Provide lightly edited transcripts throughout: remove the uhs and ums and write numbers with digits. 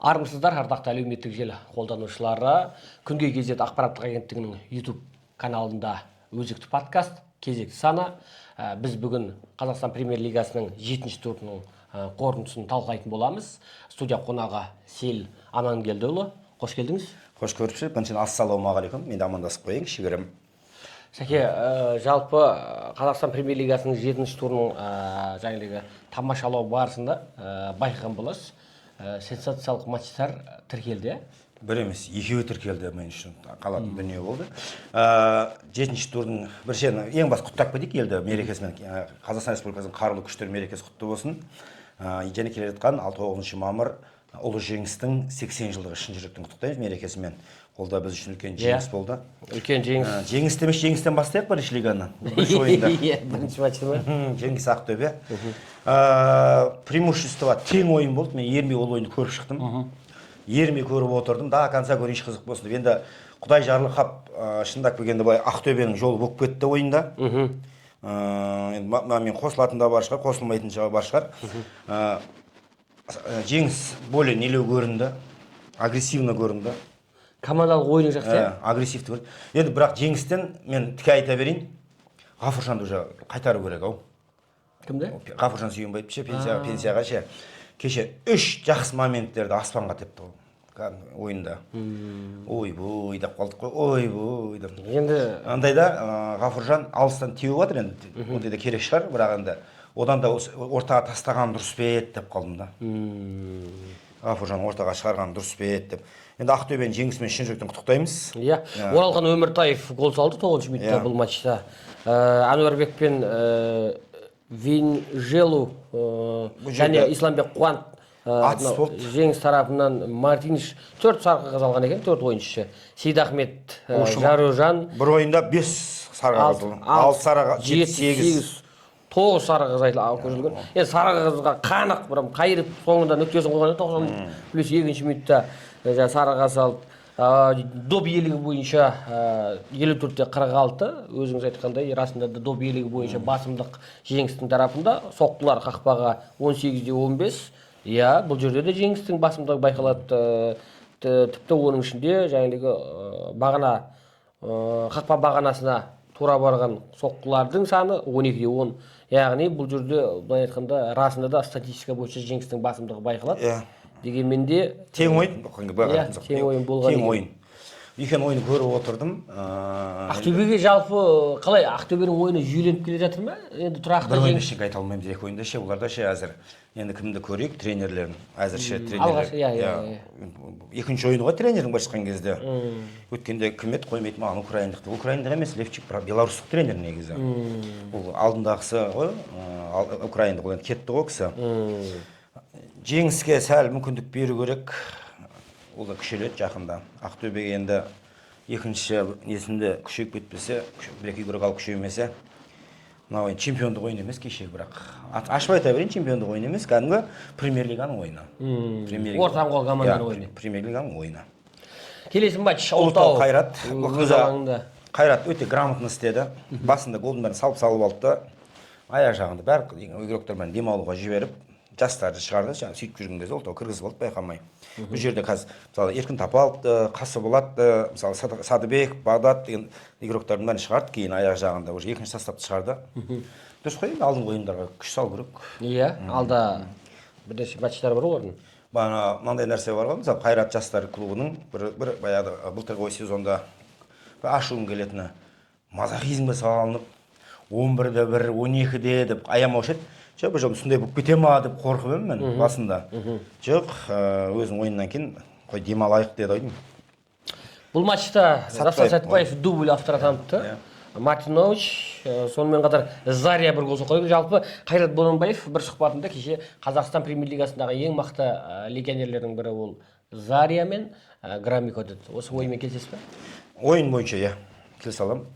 Армысыздар, ардақты әлеуметтік желі қолданушылары. Күнге кезет ақпараттық агенттігінің YouTube каналында өзекті подкаст кезекті саны. Біз бүгін Қазақстан премьер-лигасының 7-ші турының қорытындысын талқылайтын боламыз. Студия қонағы Сейіл Амангелдіұлы. Қош келдіңіз. Қош көріпсіз. Біріншіден ассалаумағалейкум. Мен амандасып қояйын, кішігірім. Сәке, жалпы Қазақстан премьер-лигасының 7-ші турының жаңағы тамашалау барысында байқаған боласыз. Сенсациялық матчтар тіркелді. Бір емес, екеуі тіркелді мен үшін. Қалатын дүние болды. 7-ші турдың біршен ең бас құттап кетейік елді мерекесімен. Қазақстан Республикасының қарулы күштер мерекесі құтты болсын. Және келе жатқан 6-9 мамыр ұлы жеңістің 80 жылдығы шын жүректен құттықтаймыз мерекесімен. Ол да біз үшін үлкен жеңіс болды. Үлкен жеңіс. Жеңіс демеш, жеңістен бастайық бірінші лиганы. Бірінші ойында. Бірінші матчты ма? Жеңіс Ақтөбе. Преимущество тең ойын болды. Мен ермей ол ойынды көріп шықтым. Ермей көріп отырдым. До конца көрейінші қызық болсын. Енді Құдай жарылқап шындап келгенде былай Ақтөбенің жолы болып кетті ойында. Мен қосылатын да бар шығар, қосылмайтын бар шығар. Жеңіс более нелеу көрінді, агрессивно көрінді. Командалық ойыны жақсы. Агрессивті көрінді. Енді бірақ жеңістен мен тіке айта берейін. Ғафуржанды уже қайтару керек ау. Кімді? Ғафуржан Сүйінбаев ше, пенсияға ше. Кеше 3 жақсы моменттерді аспанға тепті ол ойында. Ой-бой деп қалдық қой. Ой-бой деп. Енді андайда Ғафуржан алыстан теуіп жатыр енді. Ондайда керек шығар, бірақ енді одан да ортаға тастаған дұрыс па еді деп қалдым да. Ғафуржан ортаға шығарған дұрыс па еді деп. Енді Ақтөбенің жеңісімен шын жүректен құттықтаймыз. Иә. Оралхан Өміртаев гол салды 9-ші минутта бұл матчта. Әнуарбек пен Винжелу және Исламбек Қуант жеңіс тарапынан Мартиниш 4 сары қағаз алған екен, 4 ойыншы. Сейдахмет, Жаружан бір ойында 5 сары қағаз алды. 6 сары қағаз, 7-8 9 сары қағаз көрсетілген. Енді сары қағазға қанық қайырып соңында нүктесін қойған 90+2 минутта сары қағаз алды. Доп иелігі бойынша 54-те 46, өзіңіз айтқандай, расында да доп иелігі бойынша басымдық жеңістің тарапында, соққылар қақпаға 18-де 15. Иә, бұл жерде де жеңістің басымдығы байқалады. Тіпті оның ішінде жаңағы қақпа бағанасына тура барған соққылардың саны 12-де 10. Яғни бұл жерде былай айтқанда расында да статистика бойынша жеңістің басымдығы байқалады. Дегенмен де тең ойын, тең ойын болған. Тең ойын. Екен ойын көріп отырдым. Ақтөбеге жалпы қалай? Ақтөбенің ойыны жүйеленіп келе жатыр ма? Енді тұрақты бір ойын ішін айта алмаймыз, екі ойында ше, оларда ше әзір. Енді кімді көрейік, тренерлерін. Әзірше тренерлер. Екінші ойыны ғой тренердің бір шыққан кезде. Өткенде кім еді қоймайды маған украиндықты. Украиндық емес, Левчик, белорустық тренер негізі. Ол алдындағысы ғой, украиндық ол кетті ғой кісі. Жеңіске сәл мүмкіндік беру керек. Ол да күшеледі жақында. Ақтөбеге енді екінші несінде күшейіп кетпесе, бір-екі көрік алып күшеймесе, мына ойын чемпиондық ойын емес кеше, бірақ ашып айта берейін, чемпиондық ойын емес, кәдімгі премьер-лиганың ойыны. Ортан қол команданың ойыны. Премьер-лиганың ойыны. Келесі матч Ұлытау Қайрат. Қайрат өте грамотно істеді. Басында голдың бәрін салып алды да, аяқ жағында бәрі игроктермен демалуға жіберіп, жастарды шығарды, сөйтіп жүрген кезде Ұлытау кіргізіп алды байқамай. Бұл жерде қазір мысалы Еркін Тапаловты, Қасыболатты, мысалы Садыбек, Бағдат деген игроктардың бәрін шығарды, кейін аяқ жағында уже екінші составты шығарды. Дұрыс қой, алдыңғы ойындарға күш салу керек. Иә, алда бірнеше матчтар бар олардың. Мынандай нәрсе бар ғой, мысалы Қайрат жастар клубының бір баяғы былтырғы сезонда ашуым келетіні мазохизмге салынып 11-де 1, 12-де деп аямаушы еді. Жоқ, бұл жолы сондай болып кете ма деп қорқып едім мен басында. Жоқ, өзінің ойыннан кейін қой демалайық деді ойдым. Бұл матчта Дастан Сәтбаев дубль автор атаныпты. Мартинович, сонымен қатар Зария бір гол соқты. Жалпы Қайрат Бонанбаев бір сұхбатында кеше Қазақстан премьер-лигасындағы ең мықты легионерлердің бірі ол Зария мен Громыко деді. Осы ойымен келісесіз бе? Ойын бойынша, иә, келісе аламын.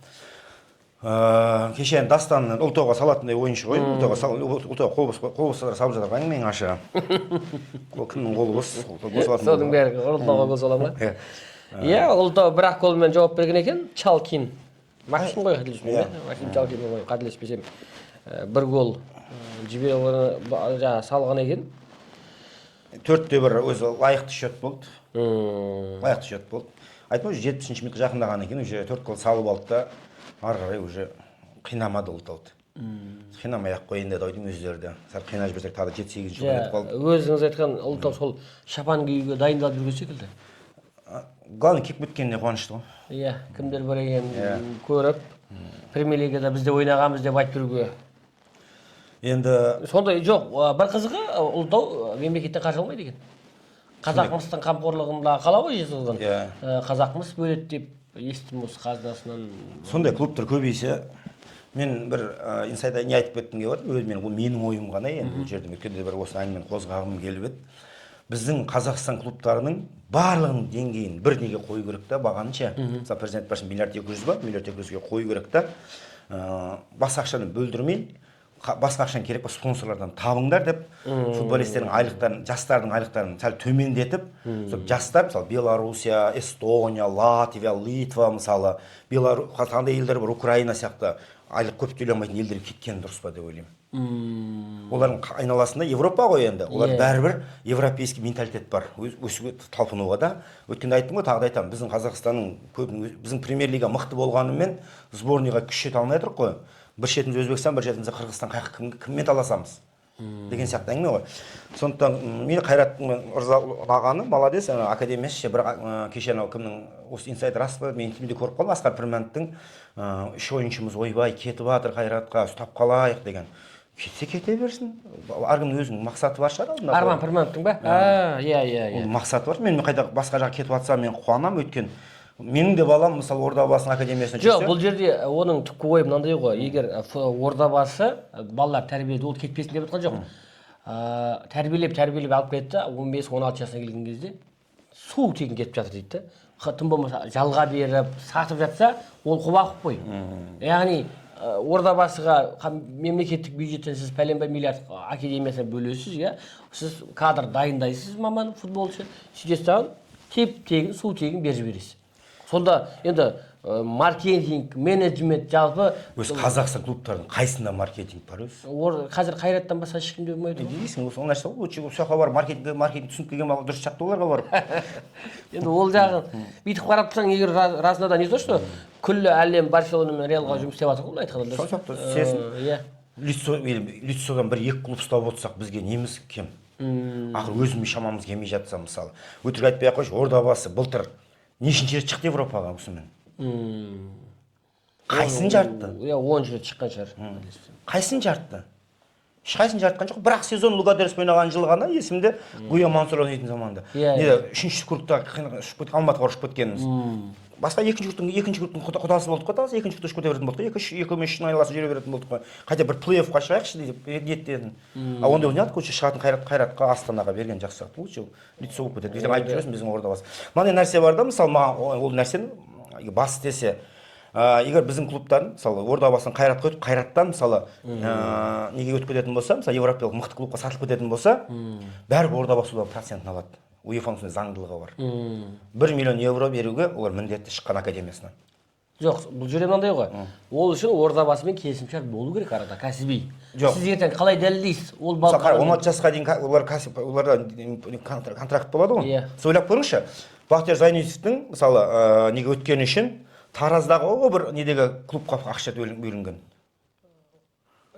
Кеше Дастанның Ұлытауға салатындай ойыншы ғой. Ұлытау қолбыстар салып жатыр әңгіменің ашы. Ол кімнің қолы бос? Соның бәрі Ұлытауға гол сала ма? Иә, Ұлытау бір-ақ голмен жауап берген екен. Чалкин. Максим ғой қателеспесем. Максим Чалкин ғой қателеспесем. Бір гол салған екен. 4-1 өзі лайықты счет болды. Лайықты счет болды. Айтпа уже 70-ші минутқа жақындағаннан кейін уже 4 гол салып алды да, ары қарай уже қинамады ұлтауды. Қинамай-ақ қойын деді ойдың өздері де. Сәл қинап жіберсек тағы 7-8-ші минут қалды. Өзіңіз айтқан ұлтау сол шапан киюге дайындалып жүрген секілді. Главное кеп біткеніне қуанышты ғой. Иә, кімдер бар екенін көріп, Премьер-лигада бізде ойнағанбыз деп айтып жүруге. Енді сондай жоқ, бір қызығы ұлтау мемлекеттен қаржы алмайды екен. Қазақмыстың қамқорлығында қала ғой жезқазған. Қазақмыс бөледі деп естідім осы қазынасынан. Сондай клубтар көбейсе, мен бір инсайда не айтып кеттім деп отыр. Ол менің ойым ғана енді бұл жерде өткенде бір осы әңгімені қозғағым келіп еді. Біздің Қазақстан клубтарының барлығының деңгейін бір неге қою керек та, бағанынша. Мысалы президент барсын миллиард 200 ба, миллиард 200-ге қою керек та. Басқа ақшаны бөлдірмей, басқа ақшаны керек па спонсорлардан табыңдар деп, футболистердің айлықтарын, жастардың айлықтарын сәл төмендетіп, жастар, мысалы Белоруссия, Эстония, Латвия, Литва, мысалы, қандай елдер бар, Украина сияқты айлық көп төлей алмайтын елдерге кеткен дұрыс па деп ойлаймын. Олардың айналасында Европа ғой енді. Олар бәрібір европейский менталитет бар. Өсуге талпынуға да. Өткенде айттым ғой, тағы да айтамын. Біздің Қазақстанның біздің премьер-лига мықты болғанымен сборныйға күш жете алмай отырық қой. Бір шетіміз Өзбекстан, бір шетіміз Қырғызстан, кіммен таласамыз деген сияқты әңгіме ғой. Сондықтан мен Қайраттың ұрзағаны молодец, академиясы бір кеше анау кімнің осы инсайд рас па, мен интервьюде көріп қалдым, Асқар Пірмановтың үш ойыншымыз ойбай кетіп жатыр Қайратқа, ұстап қалайық деген. Кетсе кете берсін. Әркімнің өзінің мақсаты бар шығар алдында. Арман Пірмановтың ба? Иә. Мақсаты бар. Мен қайда басқа жаққа кетіп жатсам мен қуанамын, өйткені менің де балам мысалы Ордабасының академиясына жүрсе. Жоқ, бұл жерде оның түпкі ойы мынандай ғой. Егер Ордабасы балалар тәрбиеледі, ол кетпесін деп жатқан жоқ. Тәрбиелеп алып кетті, 15-16 жасына келген кезде су тегін кетіп жатыр дейді. Тым болмаса жалға беріп, сатып жатса, ол құба-құп қой. Яғни Ордабасыға мемлекеттік бюджеттен сіз пәленбай миллиард академиясына бөлесіз, иә. Сіз кадр дайындайсыз, маман футболшы. Сөйтесіз, тегін, су тегін беріп жібересіз. Сонда енді маркетинг, менеджмент жалпы өз Қазақстан клубтарының қайсында маркетинг бар өз? Қазір Қайраттан басқа ешкімде болмайды. Дейсің, ол нәрсе ғой. Ол жаққа бар маркетинг түсініп келген дұрыс жақты оларға барып. Енді ол жағын бүйтіп қарап тұрсаң, егер расында не то, что күллі әлем Барселона мен Реалға жұмыс істеп жатыр ғой, айтқанда. Сол сияқты сезін. Лицодан бір екі клуб ұстап отырсақ, бізге неміз кем? Ақыр өзіміз шамамыз келмей жатса, мысалы. Өтірік айтпай ақ қойшы, Ордабасы былтыр нешінші рет шықты Европаға осымен? Қайсын жартты? 10 рет шыққан шығар. Қайсын жартты? Ешқайсын жартқан жоқ. Бірақ сезон Лугадерс ойнаған жыл ғана есімде Гуя Мансур ойнайтын заманда. Үшінші кругта Алматыға ұшып кеткеніміз. Басқа екінші кругтың құдасы болдық қой, екінші кругта ұшып кете беретін болдық қой, екі-үштің айналасын жүре беретін болдық қой. Қайта бір плей-оффқа шығайықшы деп ниеттедім. Онда ойнадық қой, шығатын Қайратқа, Астанаға берген жақсы сияқты. Лучше лицо болып кетеді. Айтып жүресің біздің Ордабасы. Мынандай нәрсе бар да, мысалы маған ол нәрсені бас істесе, егер біздің клубтан, мысалы Ордабасын Қайратқа өтіп, Қайраттан мысалы неге өтіп кететін болса, мысалы европалық мықты клубқа сатылып кететін болса, бәрібір Ордабасы одан процентін алады. УЕФАның заңдылығы бар. 1 миллион евро беруге олар міндетті шыққан академиясынан. Жоқ, бұл жерде мынандай ғой. Ол үшін Ордабасымен келісімшарт болу керек арада, кәсіби. Сіз ертең қалай дәлелдейсіз? Ол 16 жасқа дейін оларда контракт болады ғой. Сөйлеп көріңізші, Бақтияр Зайнетовтің мысалы неге өткені үшін Тараздағы бір недегі клубқа ақша бөлінген.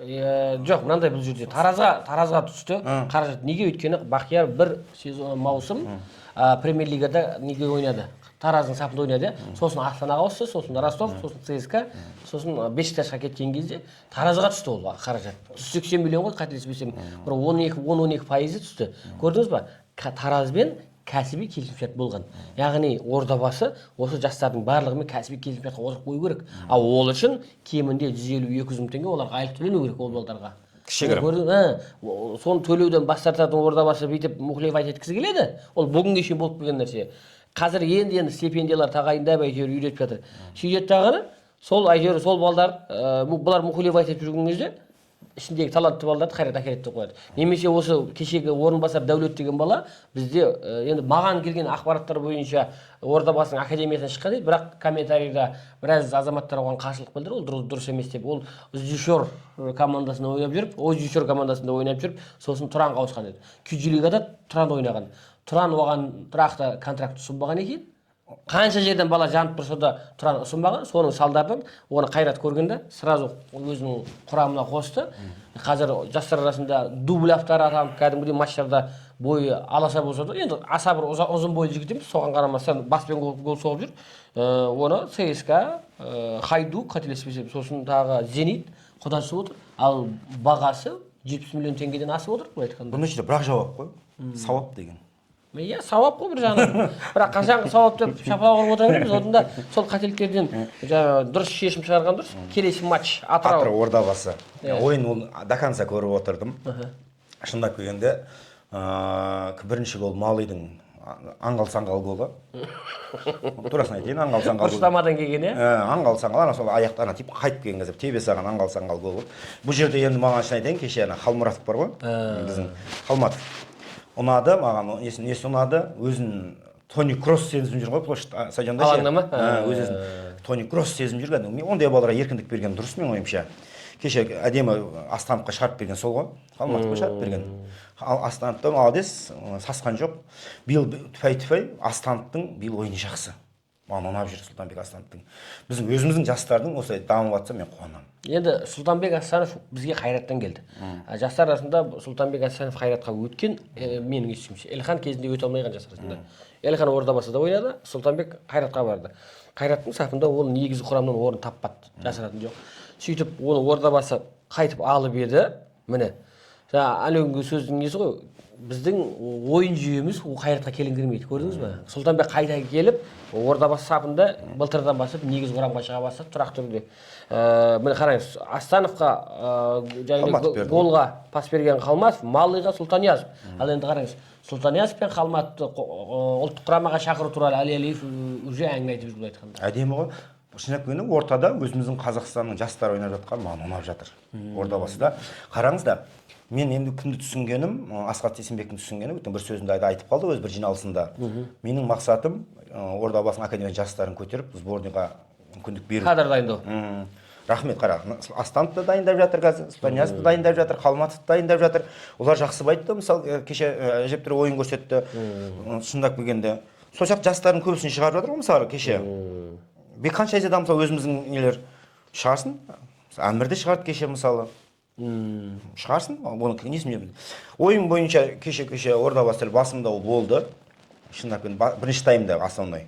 Жоқ, мынандай бұл жерде Таразға түсті. Қаражат неге өткені Бақтияр бір сезон маусым Премьер-лигада неге ойнады. Тараздың сапында ойнады. Сосын Астанаға ауысты, сосын Ростов, сосын ЦСКА, сосын Бешикташқа кеткен кезде Таразға түсті ол қаражат. 180 миллион ғой, қателеспесем, бір 10-12% түсті. Көрдіңіз ба? Таразбен кәсіби келісімшарт болған. Яғни Ордабасы осы жастардың барлығымен кәсіби келісімшартқа отырып қою керек. Ал ол үшін кемінде 150-200 мың теңге оларға айлық төлену керек ол балдарға. Кішігірім. Соны төлеуден бас тартатын Ордабасы бүйтіп мұхлев айтқысы келеді. Ол бүгінге шейін болып келген нәрсе. Қазір енді стипендиялар тағайындап әйтеуір үйретіп жатыр. Сөйтеді тағаны сол әйтеуір сол балдар бұлар мұхлев айтып жүрген кезде ішіндегі талантты балаларды қайрат әкеледі деп қояды. Немесе осы кешегі орынбасар Дәулет деген бала бізде енді маған келген ақпараттар бойынша Ордабасының академиясынан шыққан дейді, бірақ комментарийда біраз азаматтар оған қарсылық білдірді, ол дұрыс емес деп. Ол Үзжүшөр командасында ойнап жүріп, Өзжүшөр командасында ойнап жүріп, сосын Тұранға ауысқан деді. Күйші лигада Тұран ойнаған. Тұран оған тұрақты контракт ұсынбаған екен. Қанша жерден бала жанып тұрса да Тұран ұсынбаған, соның салдарынан оны қайрат көргенде сразу өзінің құрамына қосты. Қазір жастар арасында дубль авторы атанып, кәдімгідей матчтарда бойы аласа болса да, енді аса бір ұзын бойлы жігіт емес, соған қарамастан баспен гол соғып жүр. Оны ЦСКА, Хайду қателеспесем, сосын тағы Зенит құдашып отыр. Ал бағасы 70 миллион теңгеден асып отыр, былай айтқанда. Бұның ішінде бірақ жауап қой. Сауап деген. Иә, сауап қой бір жағынан. Бірақ қашан сауап деп шапалақ ұрып отырған емес, одан да сол қателіктерден дұрыс шешім шығарған дұрыс. Келесі матч Атырау Ордабасы. Ойын ол до конца көріп отырдым. Шындап келгенде, бірінші гол Малыйдың аңғал-саңғал голы. Турасын айтайын, аңғал-саңғал гол. Бұрыштамадан келген, иә? Аңғал-саңғал, ана сол аяқтарына тиіп қайтып келген кезде тебе саған аңғал-саңғал гол. Бұл жерде енді маған шын айтайын, кеше Халмұратов бар ғой, біздің Халматов. Ұнады, маған несі ұнады, өзін Тони Кросс сезім жүр ғой, площадь стадионда ше. Алаңда ма? Өзін Тони Кросс сезім жүрген. Ондай балаларға еркіндік берген дұрыс мен ойымша. Кеше әдемі Астановқа шығарып берген сол ғой. Халматовқа шығарып берген. Ал Становтан молодец, сасқан жоқ. Биыл түпай-түпай Становтың биыл ойыны жақсы. Маған ұнап жүр Сұлтанбек Становтың. Біздің өзіміздің жастардың осылай дамып жатса мен қуанамын. Енді Сұлтанбек Асанов бізге Қайраттан келді. Жастар арасында Сұлтанбек Асанов Қайратқа өткен, менің есімше. Элхан кезінде өте алмайған жастар арасында. Элхан Ордабасыда ойнады, Сұлтанбек Қайратқа барды. Қайраттың сапында ол негізгі құрамнан орын таппады, жасыратын жоқ. Сөйтіп оны Ордабасы қайтып алып еді, міне. Әлеуінгі сөздің несі ғой, біздің ойын жүйеміз Қайратқа келін кірмейді, көрдіңіз бе? Сұлтанбек қайта келіп, Ордабасы сапында былтырдан басып, негізгі құрамға шыға бастады, тұрақты түрде. Міне қараңыз, Становқа голға пас берген Қалматов, Малыйға Сұлтаниязов. Ал енді қараңыз, Сұлтаниязов пен Қалматовты ұлттық құрамаға шақыру туралы Әли Әлиев уже әңгіме айтып жүрді айтқанда. Әдемі ғой. Шынап келгенде ортада өзіміздің Қазақстанның жастары ойнап жатқан маған ұнап жатыр. Ордабасыда. Қараңыздар, мен енді күнді түсінгенім, Асқат Есенбектің түсінгенім, бір сөзінде айтып қалды өз бір жиналысында. Менің мақсатым Ордабасының академия жастарын көтеріп, сборныйға мүмкіндік беру. Кадр дайындау. Рахмет, қара. Становты дайындап жатыр қазір, Сұлтаниязовты дайындап жатыр, Қалматовты дайындап жатыр. Олар жақсы айтты, мысалы, кеше әжептәуір ойын көрсетті. Шындап келгенде. Сол сияқты жастардың көбісін шығарып жатыр ғой, мысалы, кеше. Қанша айзада мысалы өзіміздің нелер шығарсын. Әмірді шығарды кеше мысалы. Шығарсын. Оны несін ойын бойынша кеше Ордабасы басымдау болды. Шындап келгенде бірінші таймда основной.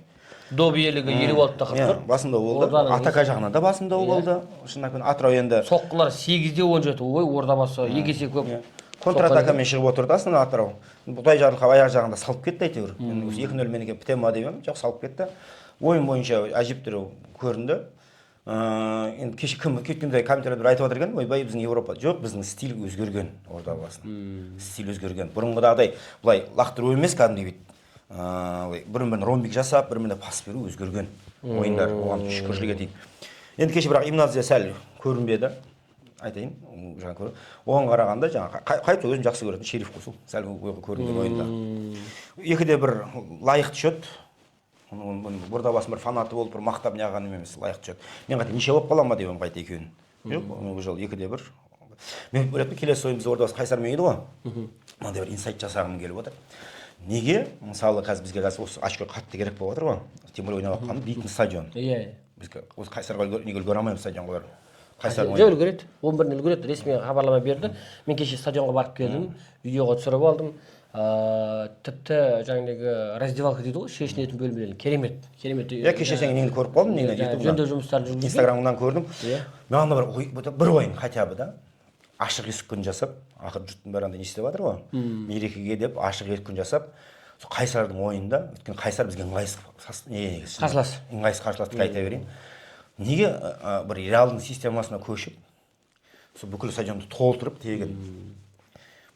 Доп иелігі 56-та 41. Басымдау болды. Атака жағынан да басымдау болды. Шындап келгенде Атырау енді соққылар 8-де 17. Ой, Ордабасы егесе көп. Контратакамен шығып отырды астына Атырау. Бұдай жарылқап аяқ жағында салып кетті әйтеуір. 2-0 меніке бітема деп едім, жоқ салып кетті. Ойын бойынша әжептәуір көрінді. Енді кеше кім кеткенде комментаторлар айтып отыр екен, ойбай біздің Европа жоқ, біздің стиль өзгерген Ордабасының. Стиль өзгерген. Бұрынғыдай былай лақтыру емес кәдімгідей бір-бірін ромбик жасап, бір-біріне пас беру өзгерген ойындар. Оған шүкіршілік етейік. Енді кеше бірақ гимназия сәл көрінбеді. Айтайын, жаңа көріп. Оған қарағанда жаңа қайта өзім жақсы көретін Шериф Қосыл сәл көрінген ойында. 2-1 лайықты шөт. Ордабасы бір фанаты болып, бір мақтап неғаным емес, лайықты шөт. Мен қайта неше болып қалам ба деп қайта екеуін. Жоқ, бұл жол 2-1. Мен білетін келесі ойын біз Ордабасы Қайсармен еді ғой. Мынандай бір инсайт жасағым келіп отыр. Неге? Мысалы, қазір бізге осы очко қатты керек болып отыр ғой. Тем более ойнап жатқаны дейтін стадион. Иә. Бізге осы Қайсарға неге үлгере алмаймыз стадионға барып. Жоқ, үлгереді. 11-ні үлгереді. Ресми хабарлама берді. Мен кеше стадионға барып келдім, видеоға түсіріп алдым. Тіпті жаңағы раздевалка дейді ғой, шешінетін бөлмелер керемет. Я кеше сен нені көріп қалдым, нені жөндеу жұмыстарын жүргізген. Инстаграмынан көрдім. Маған бір ойын хотя бы да ашық есік күн жасап, ақыр жұрттың бәрі андай не істеп жатыр ғой. Мерекеге деп ашық есік күн жасап, Қайсардың ойында, өйткені Қайсар бізге ыңғайсыз қарсыласты айта берейін. Неге бір реалдың системасына көшіп, сол бүкіл стадионды толтырып тегін.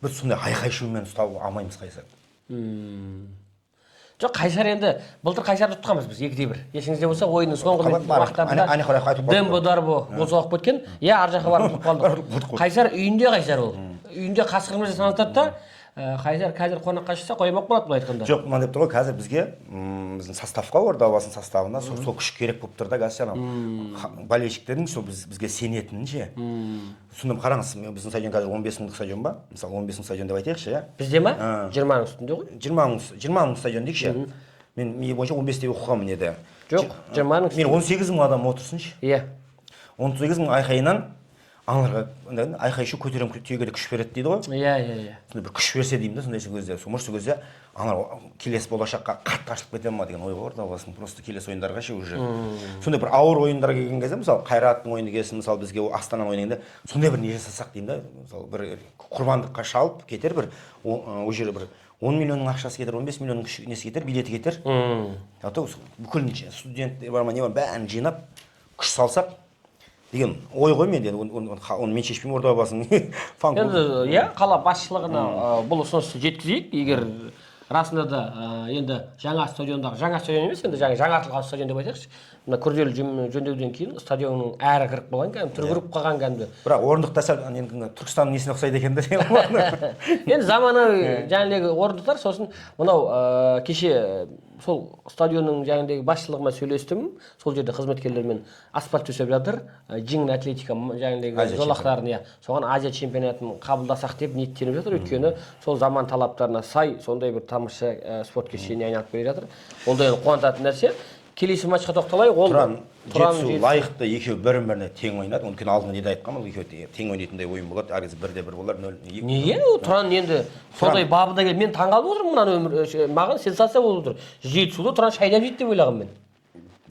Біз сондай айқай-шумен ұстап алмаймыз Қайсарды. Жоқ, Қайсар енді былтыр Қайсарды ұтқанбыз біз 2-1. Есіңізде болса, ойынның соңғы уақыттарында Дембо Дарбо гол соғып кеткен. Иә, ар жаққа барып ұтып қалдық. Қайсар үйінде Қайсар ол. Үйінде қасқырымыз санатады да, Қайсар қазір қонаққа шықса қоймақ болады былай айтқанда. Жоқ, мына деп тұр ғой, қазір бізге біздің составқа Ордабасының составына сол күш керек болып тұр да, қазір болельщиктердің сол бізге сенетінін ше. Сонда қараңыз, біздің стадион қазір 15 мыңдық стадион ба? Мысалы 15 мың стадион деп айтайықшы, иә. Бізде ма? 20 мың үстінде ғой. 20 мың стадион дейікші. Мен бойынша 15-те оқығанмын еді. Жоқ, 20 мың. Мен 18 мың адам отырсыншы. Иә. 18 мың айқайынан аналарға айқай-шу көтерем түйеге де күш береді дейді ғой. Иә. Сонда бір күш берсе деймін да, сондай кезде, сол кезде аналар келесі болашаққа қатты ашылып кете ма деген ой бар да, басын просто келесі ойындарға ше уже. Сондай бір ауыр ойындарға келген кезде, мысалы Қайраттың ойыны келсін, мысалы бізге Астананың ойыны келгенде, сондай бір не жасасақ деймін да, мысалы бір құрбандыққа шалып кетер бір о жерде бір 10 миллионның ақшасы кетер, 15 миллионның несі кетер, билеті кетер. Бүкіл студенттер бар ма, не бар, бәрін жинап күш салсақ деген ой ғой менде, оны мен шешпеймін Ордабасының фан клубы. Енді иә, қала басшылығына бұл ұсынысты жеткізейік. Егер расында да енді жаңа стадион емес, енді жаңартылған стадион деп айтайықшы. Мына күрделі жөндеуден кейін стадионның әрі кіріп қалған, кәдімгі түргіріп қалған кәдімгі. Бірақ орындықтар сәл енді Түркістанның несіне ұқсайды екен да. Енді заманауи жаңағы орындықтар, сосын мынау кеше сол стадионның жаңағыдегі басшылығымен сөйлестім. Сол жерде қызметкерлермен асфальт төсеп жатыр. Жеңіл атлетика жаңағыдегі жолақтарын, иә, соған Азия чемпионатын қабылдасақ деп ниеттеніп жатыр. Өйткені сол заман талаптарына сай сондай бір тамаша спорт кешеніне айналып келе жатыр. Ол да енді қуантатын нәрсе. Келесі матчқа тоқталайық. Ол Жетісу лайықты екеуі бірін-біріне тең ойнады. Өйткені алдында неде айтқам, ол екеуі тең ойнайтындай ойын болады. Әркез 1-1 болар, 0. Неге? Тұран енді сондай бабында келіп, мен таңғалып отырмын мынаны, маған сенсация болып отыр. Жетісуды Тұран шайнап жейді деп ойлағам мен.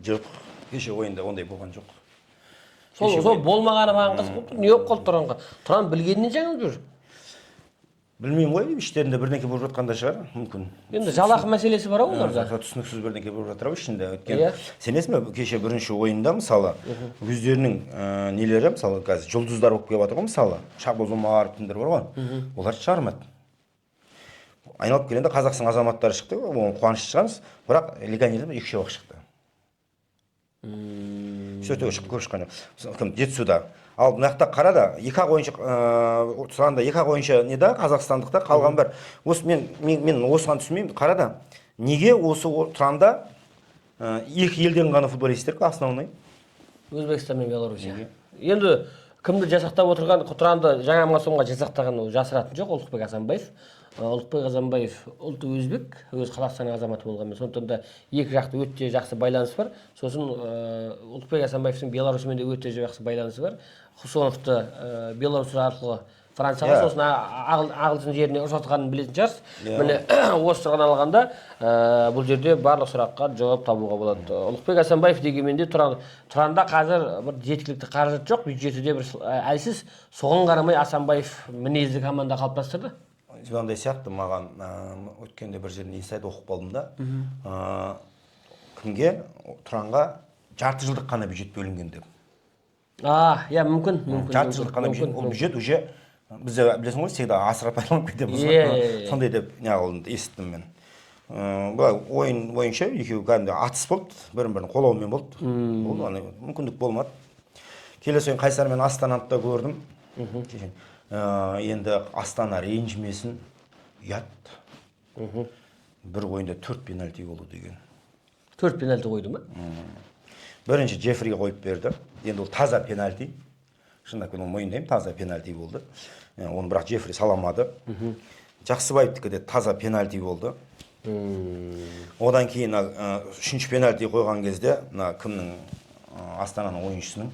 Жоқ, кеше ойында ондай болған жоқ. Сол болмағаны маған қызық болып тұр. Не болып қалды Тұранға? Тұран білгенінен жаңылып жүр. Білмеймін ғой, іштерінде бірдеңке болып жатқанда шығар, мүмкін. Енді жалақы мәселесі бар ау оларда. Түсініксіз бірдеңке болып жатыр ау ішінде. Өйткені сенесің бе, кеше бірінші ойында мысалы өздерінің нелері, мысалы қазір жұлдыздар болып келіп жатыр ғой, мысалы Шабоз Омар кімдер бар ғой, олар шығармады. Айналып келгенде Қазақстан азаматтары шықты, оған қуанышты шығамыз, бірақ легионерлер 2-ақ шықты. Сөйтіп шығып көп шыққан жоқ. Жетісуда. Ал мынақта қара да, екі-ақ ойыншы Тұранда екі-ақ ойыншы не да, қазақстандықта қалған бір. Осы мен осыған түсінбеймін. Қара да, неге осы Тұранда екі елден ғана футболисттер основной? Өзбекстан мен Белоруссия. Енді кімді жасақтап отырған, Тұранды жаңа маусымға жасақтаған жасыратын жоқ, Ұлықбек Асанбаев. Ұлықбек Асанбаев ұлты өзбек, өз Қазақстанның азаматы болғанмен, сондықтан да екі жақты өте жақсы байланыс бар. Сосын Ұлықбек Асанбаевтың Беларусьмен де өте жақсы байланысы бар. Хусоновты Беларусь арқылы Францияға, сосын ағылшын жеріне ұшатқанын білетін шығарсыз. Міне осы тұрғыдан алғанда бұл жерде барлық сұраққа жауап табуға болады. Ұлықбек Асанбаев дегенмен де Тұранда қазір бір жеткілікті қаражат жоқ, бюджеті де бір әлсіз. Соған қарамай Асанбаев мінезді команда қалыптастырды. Сондай сияқты маған өткенде бір жерде инсайт оқып қалдым да. Кімге? Тұранға жарты жылдық қана бюджет бөлінген деп. Иә, мүмкін. Жарты жылдық қана бюджет, ол бюджет уже бізде білесің ғой, всегда асыра пайдаланып кетеміз. Сондай деп не қылды, естіттім мен. Бұл ойын бойынша екеуі кәдімгі атыс болды, бірін-бірін қолаумен болды. Мүмкіндік болмады. Келесі ойын Қайсар мен Астананы да көрдім. Енді Астана ренжімесін, ұят. Бір ойында 4 пенальти болды деген. 4 пенальти қойды ма? Бірінші Джефриге қойып берді. Енді ол таза пенальти. Шындап мен мойындаймын, таза пенальти болды. Оны бірақ Джефри саламады. Жақсыбаевтікі де таза пенальти болды. Одан кейін үшінші пенальти қойған кезде кімнің Астананың ойыншысының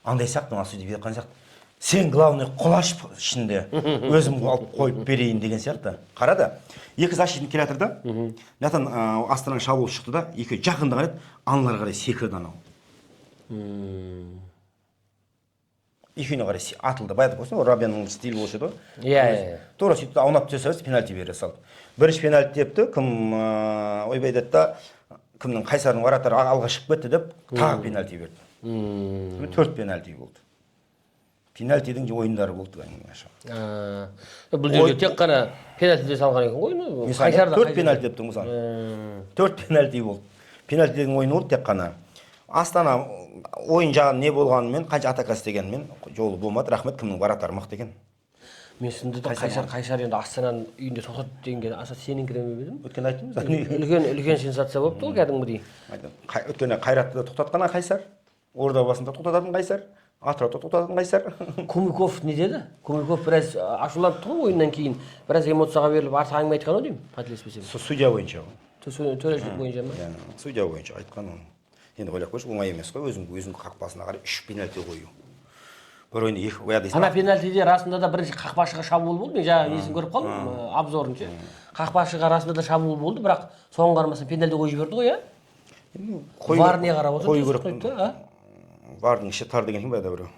андай сияқты сөйтіп жатқан сияқты. Сен главный құлаш ішінде өзім алып қойып берейін деген сияқты. Қара да, екі защитник келе жатыр да. Нәтан Астананың шабуыл шықты да, екеуі жақында қарайды, аналарға қарай секірді анау. Екеуіне қарай атылды. Баядық болсын, Рабияның стилі болшы еді ғой. Иә. Тура сөйтті, аунап төсеміз пенальти бере салды. Бірінші пенальти депті, кім ойбай деді да, кімнің Қайсардың вратары алға шығып кетті деп, тағы пенальти берді. 4 пенальти болды. Пенальтидің ойындары болды. Бұл жерде тек қана Пенальти салған екен ғой. Мысалы 4 пенальти депті мысалы. 4 пенальти болды. Пенальтиден ойын болды тек қана. Астана ойын жағын не болғанымен, қанша атака істегенмен жолы болмады. Рахмет, кімнің баратары мықты екен. Мен сізді Қайсар енді Астананың үйінде тоқтады деген аса сенің кіреме бедім. Өткен айттым. Үлкен сенсация болыпты ғой кәдімгідей. Өткені Қайратты да тоқтатқан Қайсар. Ордабасында тоқтататын Қайсар. Атырауда тоқтататын Қайсар. Кумиков не деді? Кумиков біраз ашуланды ғой ойыннан кейін. Біраз эмоцияға беріліп артық әңгіме айтқан ғой деймін, қателеспесем. Судья бойынша. Төрешілік бойынша ма? Судья бойынша айтқан оны. Енді ойлап көрші, оңай емес қой, өзінің қақпасына қарай 3 пенальти қою. Бір ойында 2 қояды. Ана пенальтиде расында да бірінші қақпашыға шабуыл болды. Мен жаңа несін көріп қалдым, обзорын ше. Қақпашыға расында да шабуыл болды, бірақ соңғы қарамастан пенальти қойып жіберді ғой, иә? Вар не қарап отыр? Қою керек. Вардың іші тар деген бәді біреу.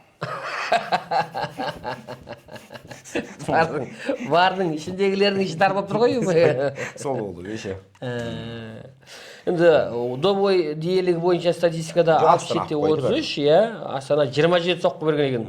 Вардың ішіндегілердің іші тар болып тұр ғой. Сол болды, веше. Енді добой диелігі бойынша статистикада 67-33, иә. Астана 27 соққы берген екен.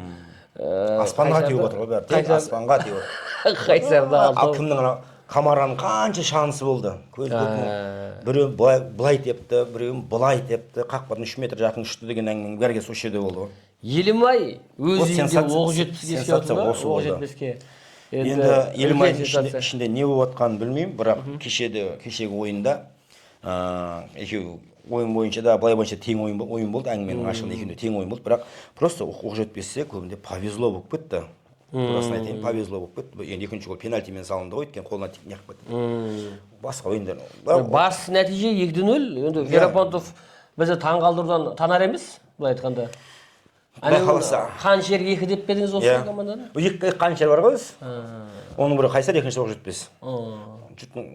Аспанға теуіп отыр ғой бәрі. Тек аспанға теуіп отыр. Қайсарда ал кімнің Камараның қанша шансы болды. Көз көрмей. Біреу былай тепті, біреу былай тепті. Қақпадан 3 метр жақын ұшты деген әңгіменің бәрге сол жерде болды ғой. Елімай өз үйінде оқ жетпіске сенсация оқ жетпеске. Енді Елімайдың ішінде не болып жатқанын білмеймін, бірақ кешегі ойында екеуі ойын бойынша да былай бойынша тең ойын болды, әңгіменің ашығында екеуінде тең ойын болды, бірақ просто оқ жетпесе көбінде повезло болып кетті. Турасын айтайын, повезло болып кетті. Енді екінші гол пенальтимен салынды ғой, өйткені қолына тиіп неғып кетті. Басқа ойындар. Бас нәтиже 2-0. Енді Ферапонтов бізді таңғалдырудан танар емес, былай айтқанда. Қаншер 2 деп бердіңіз осы команданың? Екі қаншер бар ғой. Оның бірі Қайсар, екінші оқ жетпес.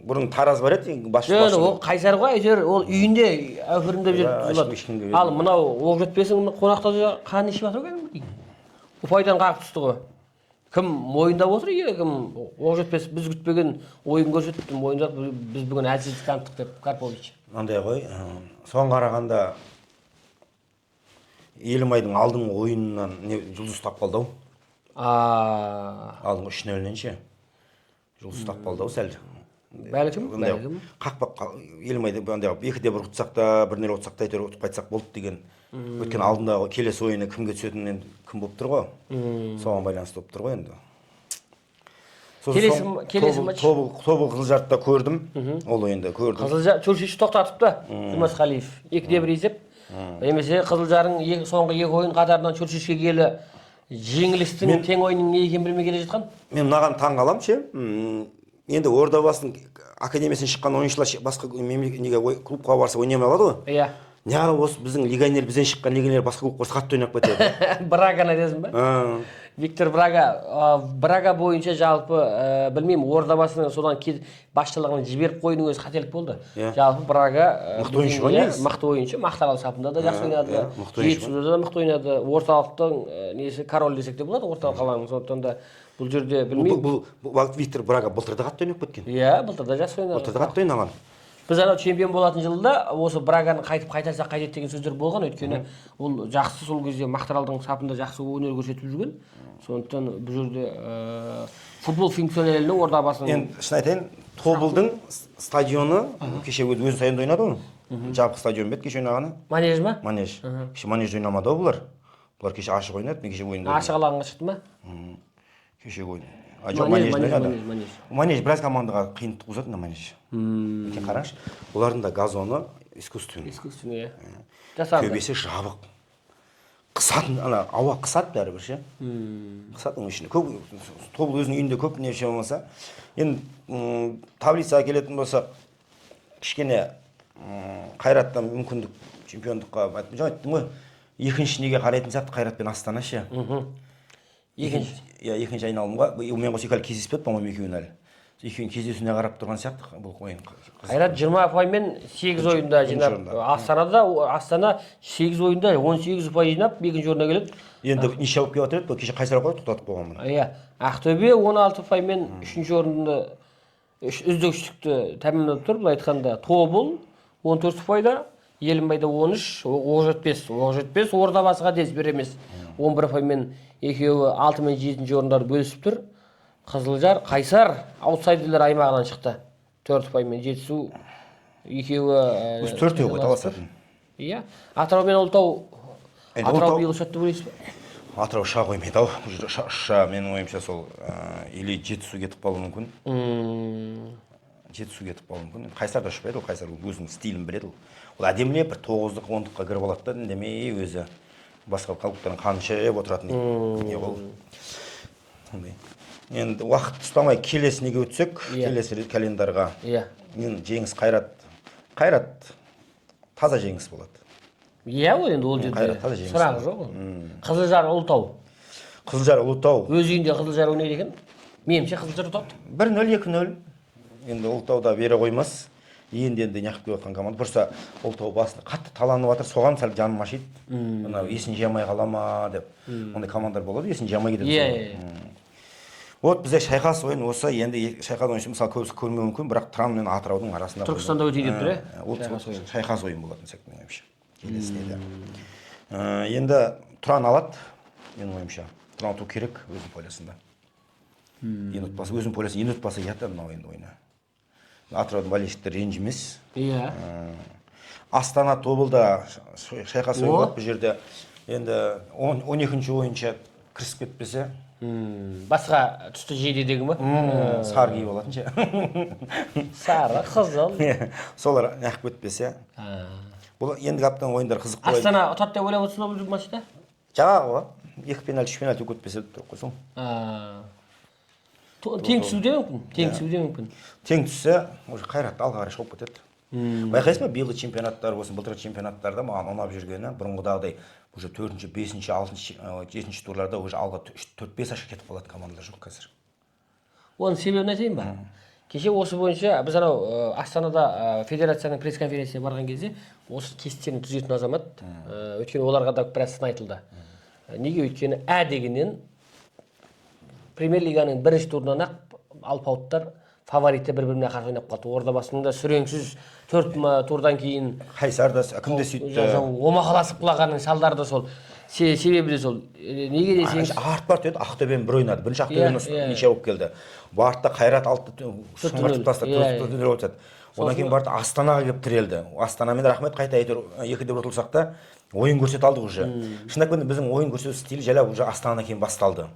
Бұрын Тараз бар еді, басшы. Ол Қайсар ғой, әйтеуір ол үйінде әуфірімдеп жүріп. Ал мынау оқ жетпесің қонақта қан ішіп жатыр ғой. Ұпайдан қағып түсті ғой. Кім мойындап отыр, кім оқ жетпес, біз күтпеген ойын көрсетті, мойындап, біз бүгін әлсіздік таныттық деп Карпович. Андай ғой, соған қарағанда Елімайдың алдыңғы ойынынан жұлдыз тапқалдау. Алдыңғы 3-0-нен ше. Жұлдыз тапқалдау сәл. Бәлкім. Қақпақ Елімайды 2-1 ұтсақ та, 1-0 ұтсақ та, әйтеуір ұтып қайтсақ болды деген. Өткен алдындағы келесі ойыны кімге түсетінен кім болып тұр ғой. Соған байланысты болып тұр ғой енді. Келесі матч. Тобыл Қызылжарда көрдім. Ол ойында көрдім. Қызылжар Чуршич тоқтатыпты. Жұмасқалиев 2-1 есеп. Емесе Қызылжардың соңғы 2 ойын қатарынан Чуршичке келі жеңілістің тең ойынның не екенін білмей келе жатқан. Мен мынаған таң қалам ше. Енді Ордабасының академиясынан шыққан ойыншылар басқа клубқа барса ойнай алады ғой. Иә. Неға осы біздің легионер, бізден шыққан легионер басқа клубқа қатты ойнап кетеді. Браганы айтасың ба? Виктор Брага бойынша жалпы білмеймін, Ордабасының содан басшылығын жіберіп қойдың өзі қателік болды. Жалпы Брага мықты ойыншы, мақтарал сапында да жақсы ойнады, жетісуда да мықты ойнады. Орталықтың несі король десек те болады, орталық қаланың. Сондықтан да бұл жерде білмеймін. Бұл Виктор Брага былтырда қатты ойнап кеткен. Иә, былтырда жақсы ойнады. Былтырда қатты ойнаған. Біз анау чемпион болатын жылда осы Браганы қайтарсақ қайтеді деген сөздер болған, өйткені ол жақсы сол кезде Мақтаралдың сапында жақсы өнер көрсетіп жүрген. Сондықтан бұл жерде футбол функционалінің Ордабасының. Енді шын айтайын, Тобылдың стадионы кеше өзінің стадионда ойнады ғой. Жабық стадион бет кеше ойнағаны. Манеж ма? Манеж. Кеше манежде ойнамады ғой бұлар. Бұлар кеше ашық ойнады, мен кеше ойында. Ашық алаңға шықты ма? Кеше ойнады. Манеж біраз командаға қиындық туғызады на манеж. Қараңызшы, олардың да газоны искусственный. Искусственный, иә. Төбесі жабық. Қысатын, ауа қысады бәрібір ше. Қысады оның ішінде. Тобыл өзінің үйінде көп не ше болмаса. Енді таблицаға келетін болсақ, кішкене Қайраттан мүмкіндік чемпиондыққа айттым ғой. Екінші неге қарайтын сияқты Қайрат пен Астана ше. Екінші айналымға мен қоса екі әлі кездеспеді, по-моему, екеуін әлі. Екеуін кездесуіне қарап тұрған сияқты бұл ойын. Қайрат 20 ұпаймен 8 ойында жинап, Астана 8 ойында 18 ұпай жинап, екінші орынға келеді. Енді неше алып келіп отырады, кеше Қайсар қой тоқтатып қойған мұны. Иә, Ақтөбе 16 ұпаймен 3-ші орынды үздік үштікті тәмамдап тұр. Бұл айтқанда Тобыл 14 ұпайда, Елімайда 13, оқ жетпес, Ордабасыға дес беремес. 11 ұпаймен екеуі 6 мен 7-ші орындарды бөлісіп тұр. Қызылжар, Қайсар аутсайдерлер аймағынан шықты. 4 ұпаймен Жетісу екеуі Өз 4-еу ғой таласатын. Иә. Атырау мен Ұлытау Атырау биыл шатты білесіз бе? Атырау ша қоймайды ау. Ша менің ойымша сол или Жетісу кетіп қалуы мүмкін. Жетісу кетіп қалуы мүмкін. Қайсар да ұшпайды, ол Қайсар өзінің стилін біледі. Ол әдемілеп бір 9-дық 10-дыққа кіріп алады да, демей өзі басқа халықтардың қаншып отыратын не ол. Енді уақыт ұстамай келесіне өтсек, келесі календарға. Иә. Мен жеңіс Қайрат таза жеңіс болады. Иә, ол енді ол жерде сұрағы жоқ. Қызылжар Ұлытау. Қызылжар Ұлытау. Өз үйінде Қызылжар ойнайды екен. Меніңше Қызылжар ұтады. 1-0, 2-0. Енді Ұлытауда бере қоймас. Енді неғып келіп жатқан команда. Бұрса Ұлытау басында қатты таланып жатыр. Соған сәл жаным ашиды. Мынау есін жамай қала ма деп. Ондай командар болады, есін жамай кетеді. Иә. Вот бізде шайқас ойын осы. Енді шайқас ойын мысалы көбісі көрмеуі мүмкін, бірақ Тұран мен Атыраудың арасында. Түркістанда өтейді деп тұр, иә? Шайқас ойын болатын сияқты менің ойымша. Келесіне де. Енді Тұран алады, менің ойымша. Тұран ұту керек өзінің полисында. Өзінің полисында енді ұтпаса ұяты мынау енді ойына. Атыраудың болельщиктері ренжімес. Иә. Астана Тобылда шайқас ойын болады бұл жерде. Енді 12-ші ойынша кірісіп кетпесе. Басқа түсті жейдедегі ма? Сары киіп алатын ше. Сары, қызыл. Солар неғып кетпесе. Бұл ендігі аптаның ойындар қызық болады. Астана ұтады деп ойлап отырсыз ба бұл матчта? Жаңағы ғой. 2 пенальти, 3 пенальти өтпесе қойсың. Тең түсуде мүмкін. Тең түссе, уже Қайрат алға қарай шығып кетеді. Байқайсың ба, биылғы чемпионаттар болсын, былтырғы чемпионаттарда маған ұнап жүргені, бұрынғыдағыдай уже 4-ші, 5-ші, 6-ші, 7-ші турларда уже алға 4-5 ашық кетіп қалатын командалар жоқ қазір. Оның себебін айтайын ба? Кеше осы бойынша біз анау Астанада федерацияның пресс-конференциясына барған кезде осы кестені түзетін азамат, өйткені оларға да біраз сын айтылды. Неге? Өйткені дегеннен Премьер-лиганың бірінші турынан ақ алпауыттар фавориті бір-біріне қарсы ойнап қалды. Орда басында сүреңсіз 4 турдан кейін Қайсар да кімде сөйтті. Омақаласып құлағанның салдары да сол. Себебі де сол. Неге десеңіз, Арт бар деді, Ақтөбемен бір ойнады. Бірінші Ақтөбемен неше болып келді. Бартта Қайрат алды, шыңғыртып тастады, 4-0 өтеді. Одан кейін барды Астанаға келіп тірелді. Астанамен рахмет қайта 2-де ұтылсақ та ойын көрсете алдық уже. Шындап келгенде біздің ойын көрсету стилі жайлап уже Астанадан кейін басталды.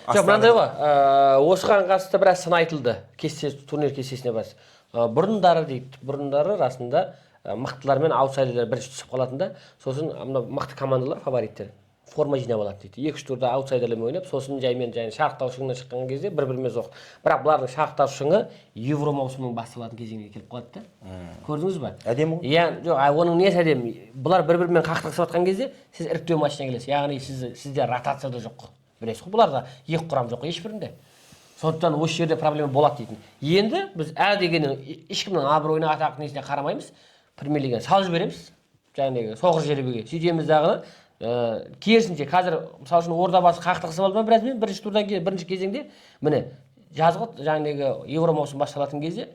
Жоқ, мынандай ғой, осыған қатысты біраз сын айтылды, турнир кестесіне бас. Бұрындары расында мықтылар мен аутсайдерлер бірінші түсіп қалатында, сосын мықты командалар фавориттер форма жинап алады дейді. 2-3 турда аутсайдерлермен ойнап, сосын жаймен шарықтау шыңына шыққан кезде бір-бірімен соқ. Бірақ бұлардың шарықтау шыңы Евро маусымының басталатын кезеңге келіп қалады да. Көрдіңіз ба? Әдемі ғой. Иә, жоқ, оның несі әдемі? Бұлар бір-бірімен қақтығысып жатқан кезде сіз іріктеу матчына келесіз. Яғни сізде ротация да жоқ. Білесіз ғой, бұларда екі құрам жоқ ешбірінде. Сондықтан осы жерде проблема болады дейтін. Енді біз дегеннен ешкімнің абыройына, атақ несіне қарамаймыз. Премьер-лиганы салып жібереміз. Жаңағы соғыр жеребеге. Сөйтеміз дағыны. Керісінше қазір мысалы үшін Ордабасы қақтығысып алды ма біразмен бірінші турдан кейін бірінші кезеңде міне жазғы жаңағы Евро маусым басталатын кезде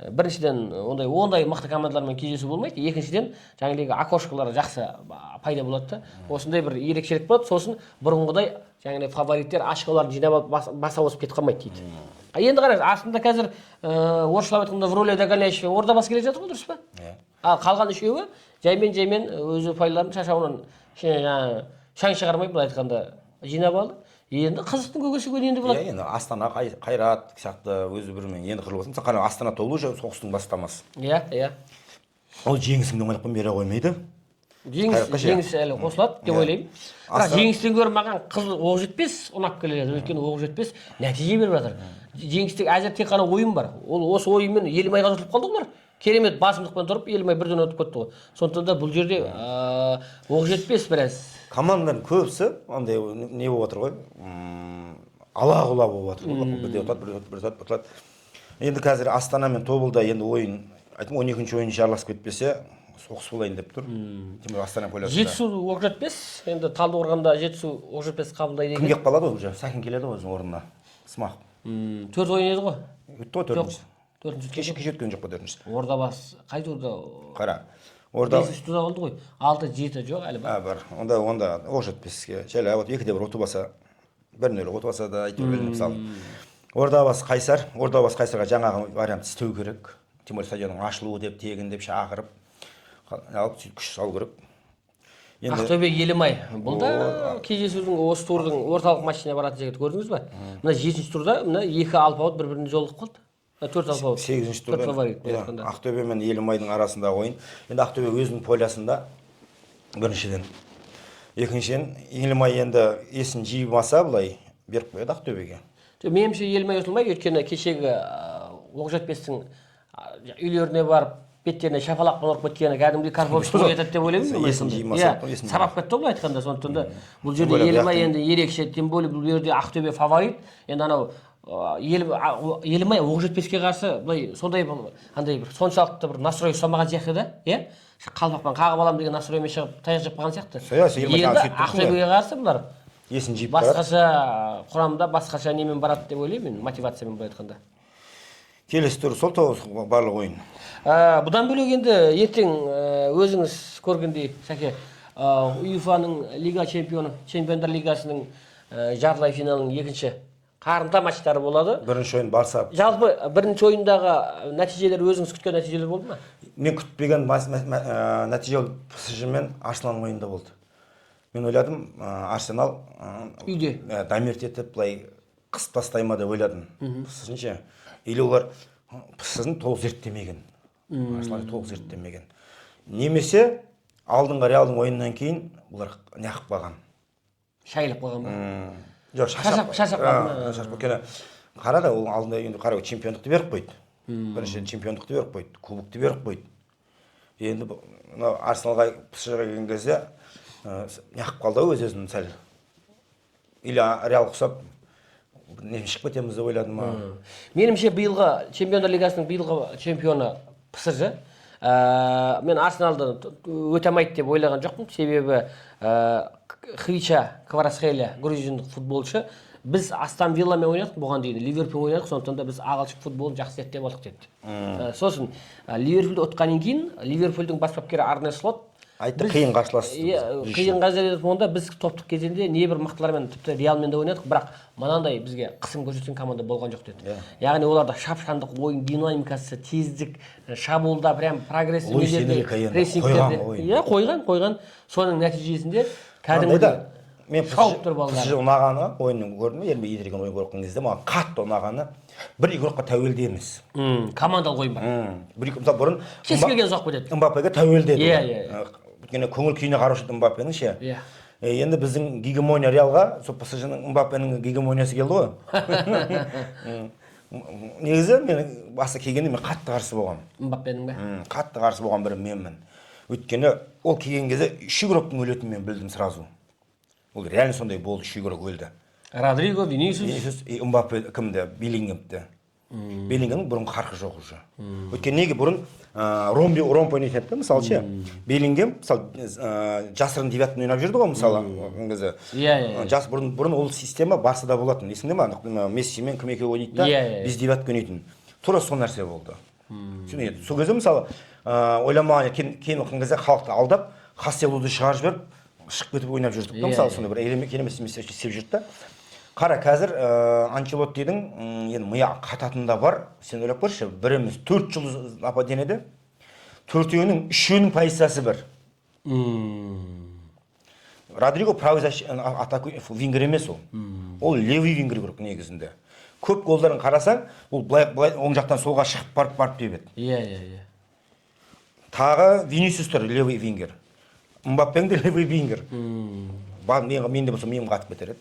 біріншіден ондай мықты командалармен кездесу болмайды. Екіншіден жаңағы окошкалар жақсы пайда болады да. Осындай бір ерекшелік болады. Сосын бұрынғыдай жаңағы фавориттер ашқаларын жинап алып баса басып кетіп қалмайды дейді. Енді қараңыз, астында қазір орысшалап айтқанда Вроле Догоняющий Ордабасы келе жатыр ғой, дұрыс па? Ал қалған үшеуі жаймен өз ұпайларын шашауынан шаң шығармай былай айтқанда жинап алды. Енді қызықтың көгесі көн енді болады. Енді Астана, Қайрат сияқты өзі бірімен енді қырылып жатыр. Мысалы Астана Тобыл уже соғыстың бастамасы. Иә. Ол жеңісіңді оңайлықпен бере қоймайды. Жеңіс әлі қосылады деп ойлаймын. Бірақ жеңістен гөрі маған қызыл Оқжетпес ұнап келеді. Өйткені Оқжетпес нәтиже беріп жатыр. Жеңістегі әзір тек қана ойын бар. Ол осы ойынмен Елімайға ұтылып қалды олар. Керемет басымдықпен тұрып Елімай 1-ден өтіп кетті ғой. Сондықтан да бұл жерде Оқжетпес біраз. Команданың көбісі андай не болып жатыр ғой. Ала-құла болып жатыр. Бірде ұтады. Енді қазір Астана мен Тобылда енді ойын, айтым 12-ші ойын жарласып кетпесе, соғыс болайын деп тұр. Астана полисында. Жетісу Оқжетпес, енді Талдықорғанда Жетісу Оқжетпес қабылдайды екен. Кім келіп қалады уже? Сәкен келеді ғой өзінің орнына. Смақ. 4 ойын еді ғой. Өтті ғой 4-ші. Кеше өткен жоқ па 4-ші? Ордабасы қай турда? Қара. Орда 5-ші турда болды ғой. 6-7 жоқ әлі бар. Бар. Онда Оқжетпеске жайлап 2-де 1 ұтып алса, 1-0 ұтып алса да әйтеуір мысалы. Ордабасы Қайсарға жаңағы вариант істеу керек. Тем более стадионның ашылуы деп тегін деп шақырып алып күш салу керек. Ақтөбе Елімай. Бұл да кездесудің осы турдың орталық матчына баратын жігіт көрдіңіз ба? Мына 7-ші турда мына 2 алпауыт бір-біріне жолығып қалды. 4 алпауыт. 8-ші турда Ақтөбе мен Елімайдың арасындағы ойын. Енді Ақтөбе өзінің полясында біріншіден. Екіншіден Елімай енді есін жимаса былай беріп қояды Ақтөбеге. Меніңше Елімай ұтылмайды, өйткені кешегі Оқжетпестің үйлеріне барып беттеріне шапалақпен ұрып кеткені кәдімгідей Карпович етеді деп ойлаймын. Есін жимаса, сабап кетті былай айтқанда. Сондықтан да бұл жерде Елімай енді ерекше, тем более бұл жерде Ақтөбе фаворит. Енді анау Елімай Оқжетпеске қарсы былай сондай андай бір соншалықты бір настрой ұстамаған сияқты да, иә? Қалпақпен қағып алам деген настроймен шығып таяқ жеп қалған сияқты. Енді Ақтөбеге қарсы бұлар есін жиып басқаша құрамда, басқаша немен барады деп ойлаймын, мотивациямен былай айтқанда. Келесі тур сол барлық ойын. Бұдан бөлек енді ертең өзіңіз көргендей, Шәке, УЕФА-ның лига чемпионы, Чемпиондар лигасының жартылай финалының екінші қарымта матчтары болады. Бірінші ойын Барса. Жалпы бірінші ойындағы нәтижелер өзіңіз күткен нәтижелер болды ма? Мен күтпеген нәтиже PSG мен Арсеналдың ойында болды. Мен ойладым, Арсенал үйде дамирт етіп, былай қысып тастай ма деп ойладым. PSG-нше. Или олар PSG-ны толық зерттемеген. Арсеналды толық зерттемеген. Немесе алдыңғы Реалдың ойыннан кейін бұлар неғып қалған. Шайлап қалған ба? Жоқ, шашап қалған. Қара да, ол алдында енді қара чемпиондықты беріп қойды. Біріншіден чемпиондықты беріп қойды, кубокты беріп қойды. Енді Арсеналға PSG-ға келген кезде неғып қалды өз-өзін сәл. Или Реал құсап не шығып кетеміз деп ойладым ма? Меніңше биылғы Чемпиондар лигасының биылғы чемпионы PSG. Мен Арсеналды өте алмайды деп ойлаған жоқпын, себебі Хвича Кварацхелия, грузиндық футболшы, біз Астон Вилламен ойнадық, бұған дейін Ливерпуль ойнадық, сондықтан да біз ағылшын футболын жақсы зерттеп алдық деді. Сосын Ливерпульді ұтқаннан кейін Ливерпульдің бас бапкері Арне Слот айтты, қиын қарсылас. Қиын қарсылас болғанда біз топтық кезеңде небір мықтылармен, тіпті Реалмен де ойнадық, бірақ мынандай бізге қысым көрсеткен команда болған жоқ деді. Яғни оларда шапшаңдық ойын, динамикасы, тездік, шабуылда прям прогресс қойған. Соның нәтижесінде кәдімгі мен PSG ұнағаны ойынын көрдім, енді етірген ойын көрген кезде маған қатты ұнағаны бір игрокқа тәуелді емес. Командалық ойын бар. Мысалы бұрын кез келген ұзақ кетеді. Мбаппеге тәуелді еді. Өйткені көңіл күйіне қараушы еді Мбаппенің ше. Енді біздің гегемония Реалға, сол PSG-ның Мбаппенің гегемониясы келді ғой. Негізі мен басы келгенде мен қатты қарсы болғам. Мбаппенің бе? Қатты қарсы болған бірі менмін. Өйткені ол келген кезде 3 игроктың өлетінін мен білдім сразу. Ол реально сондай болды, 3 игрок өлді. Родриго, Винисиус, Мбаппе кімді? Беллингемді. Беллингемнің бұрын қарқы жоқ уже. Өйткені неге бұрын ромбы ойнайтын еді, мысалы ше. Беллингем, мысалы, жасырын девятын ойнап жүрді ғой, мысалы. Жас бұрын ол система Барсада болатын. Есіңде ма? Месси мен кім екеуі ойнайды да, біз девятка ойнайтын. Тура сол нәрсе болды. Сол кезде мысалы ойламаған кейін оқыған кезде халықты алдап, Хаселуды шығарып жіберіп, шығып кетіп ойнап жүрдік. Мысалы сондай бір керемет істеп жүрді да. Қара, қазір Анчелоттидің енді мия қататында бар. Сен ойлап көрші, бір емес 4 жыл нападение еді. 4-інің 3-інің позициясы бір. Родриго правый атаку вингер емес ол. Ол левый вингер керек негізінде. Көп голдарын қарасаң, ол былай оң жақтан солға шығып барып деп еді. Тағы Винисиус тұр, левый вингер. Мбаппең де левый вингер. Мен де болса миым қатып кетер еді.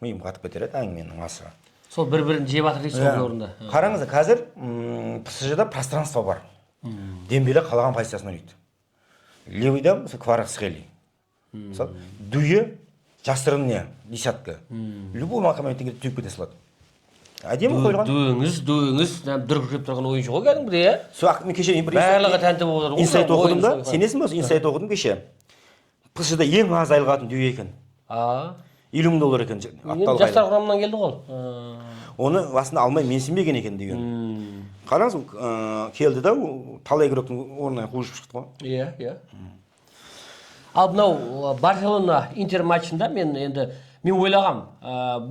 Миым қатып кетер еді әңгіменің асы. Сол бір-бірін жеп жатыр дейсіз ғой орында. Қараңыз, қазір PSG-да пространство бар. Дембеле қалаған позициясын ойнайды. Левыйда Кварацхелия. Мысалы, Дуе жасырын не? Десятка. Любой моментте түйіп кете салады. Әдемі қойылған. Дуеңіз дүркіреп тұрған ойыншы ғой кәдімгідей, иә? Мен кеше барлығы тәнті болып отыр. Инсайт оқыдым да, сенесің бе? Инсайт оқыдым кеше. PSG-да ең аз айлығатын Дуе екен. $50,000 екен. Жастар құрамынан келді ғой. Оны басында алмай менсінбеген екен деген. Қараңыз, келді да, талай игроктың орнына қуышып шықты ғой. Иә. Ал мынау Барселона Интер матчында мен енді Мен ойлағам,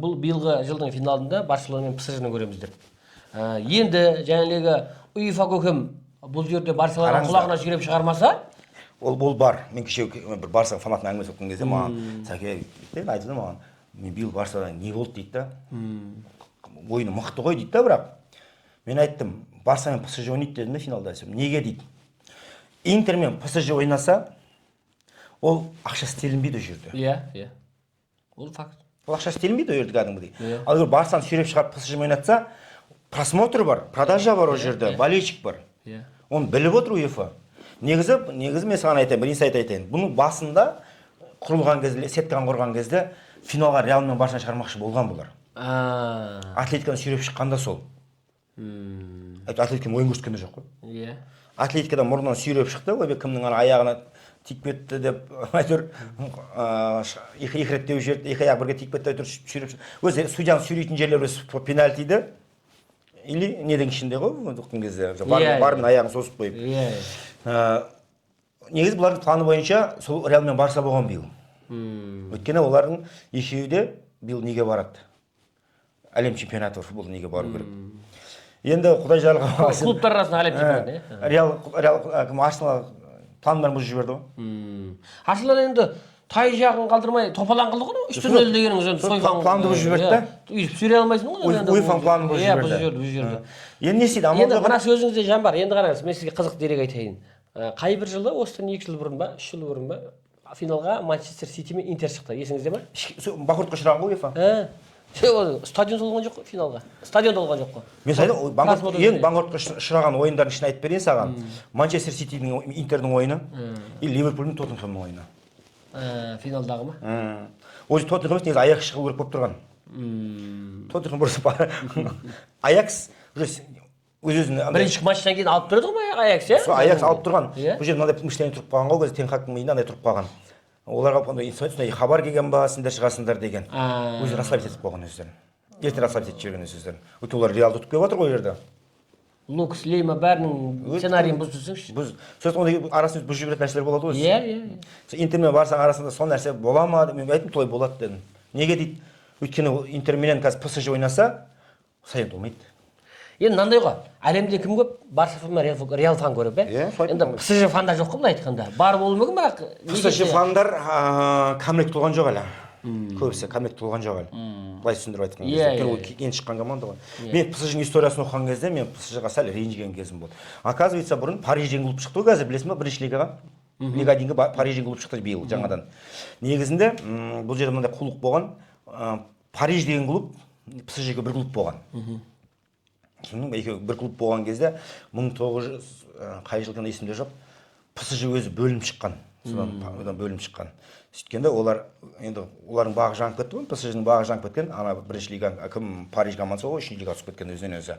бұл биылғы жылдың финалында Барселона мен ПСЖ-ны көреміз деп. Енді жаңағы УЕФА көкем бұл жерде Барселонаның құлағына сүйреп шығармаса, ол бар. Мен кеше бір Барса фанатының әңгімесі өткен кезде маған Сәке айтты маған, мен биыл Барселона не болды дейді да. Ойыны мықты ғой дейді да, бірақ мен айттым, Барса мен ПСЖ ойнайды дедім да финалда. Неге дейді? Интер мен ПСЖ ойнаса, ол ақша істелінбейді ол жерде. Иә. Ол факт. Ол ақша істелінбейді ол жерде кәдімгідей. Ал егер Барсаны сүйреп шығарып ПСЖ ойнатса, просмотр бар, продажа бар ол жерде, болельщик бар. Оны біліп отыр УЕФА. Негізі мен саған айтайын, бір инсайт айтайын. Бұның басында құрылған кезде, сетканы құрған кезде финалға Реал мен Барсаны шығармақшы болған бұлар. Атлетиканы сүйреп шыққанда сол. Атлетиканың ойын көрсеткенде жоқ қой. Атлетикадан мұрнынан сүйреп шықты, ой кімнің аяғына тиіп кетті деп әйтеуір екі рет деп жіберді, екі аяқ бірге тиіп кетті әйтеуір сүйреп шықты. Өзі судьяның сүйрейтін жерлері пенальтиді или неден ішінде ғой өткен кезде бармен аяғын сосып қойып. Негізі бұлардың планы бойынша сол Реал мен Барса болған биыл. Өйткені олардың екеуі де биыл неге барады? Әлем чемпионаты футболда неге бару керек? Енді Құдай жарлығы клубтар арасында әлем чемпионаты. Реал Арсенал пландарын бұзып жіберді ғой. Арсенал енді тай жағын қалдырмай топалаң қылды ғой. 3-0 дегеніңіз енді сойған. Планды бұзып жіберді да. Үйіп сөйлей алмайсың ғой. УЕФА-ның планын бұзып жіберді. Енді не істейді? Енді мына сөзіңізде жан бар. Енді қараңыз, мен сізге қызық дерек айтайын. Қай бір жылы, осыдан 2 жыл бұрын ба, 3 жыл бұрын ба, финалға Манчестер Сити мен Интер шықты. Есіңізде ме? Банкротқа ұшыраған ғой УЕФА. Стадион толған жоқ қой финалға. Стадион толған жоқ қой. Мен айтам, ең банкротқа ұшыраған ойындардың ішін айтып берейін саған. Манчестер Ситидің, Интердің ойыны и Ливерпульдің Тоттенхэмнің ойыны. Финалдағы ма? Өзі Тоттенхэм негізі Аякс шығу керек болып тұрған. Тоттенхэм бұрысы Аякс өз-өзін бірінші матчтан кейін алып тұрды ғой Аякс, иә? Сол Аякс алып тұрған. Бұл жерде мынандай мыштан тұрып қалған ғой, өзі Тен Хагтың миында андай тұрып қалған. Оларға сондай хабар келген ба, сендер шығасыңдар деген. Өзі расслабить етіп қойған өздерін. Ертең расслабить етіп жіберген өздерін. Өте олар Реалды ұтып келіп жатыр ғой жерде. Лукас, Лейма бәрінің сценарийін бұзып жүрсеңші. Сөз ондай арасында бұзып жіберетін нәрселер болады ғой. Иә. Интер мен Барса арасында сол нәрсе бола ма? Мен айттым, солай болады дедім. Неге дейді? Өйткені Интер менен қазір ПСЖ ойнаса, сайын толмайды. Енді мынандай ғой, әлемде кім көп? Барса фан ма, Реал фан көріп, енді ПСЖ фандар жоқ қой былай айтқанда. Бар болуы мүмкін, бірақ ПСЖ фандар кәмілетке толған жоқ әлі. Көбісі кәмілетке толған жоқ әлі. Былай түсіндіріп айтқан кезде. Өйткені ол кейін шыққан команда ғой. Мен ПСЖ-ның историясын оқыған кезде мен ПСЖ-ға сәл ренжіген кезім болды. Оказывается, бұрын Парижден клуб шықты ғой, қазір білесің ба, бірінші лигаға? Лига дейінгі Парижден клуб шықты биыл жаңадан. Негізінде бұл жерде мынандай құлық болған. Париж деген клуб ПСЖ-ге бір клуб болған. Бір клуб болған кезде 1900 қай жылдан есімде жоқ, ПСЖ өзі бөлініп шыққан. Содан бөлініп шыққан. Сөйткенде олар енді олардың бағы жанып кетті ғой, ПСЖ-ның бағы жанып кеткен. Ана бірінші лига кім Париж командасы ғой, үшінші лигаға түсіп кеткен өзінен өзі.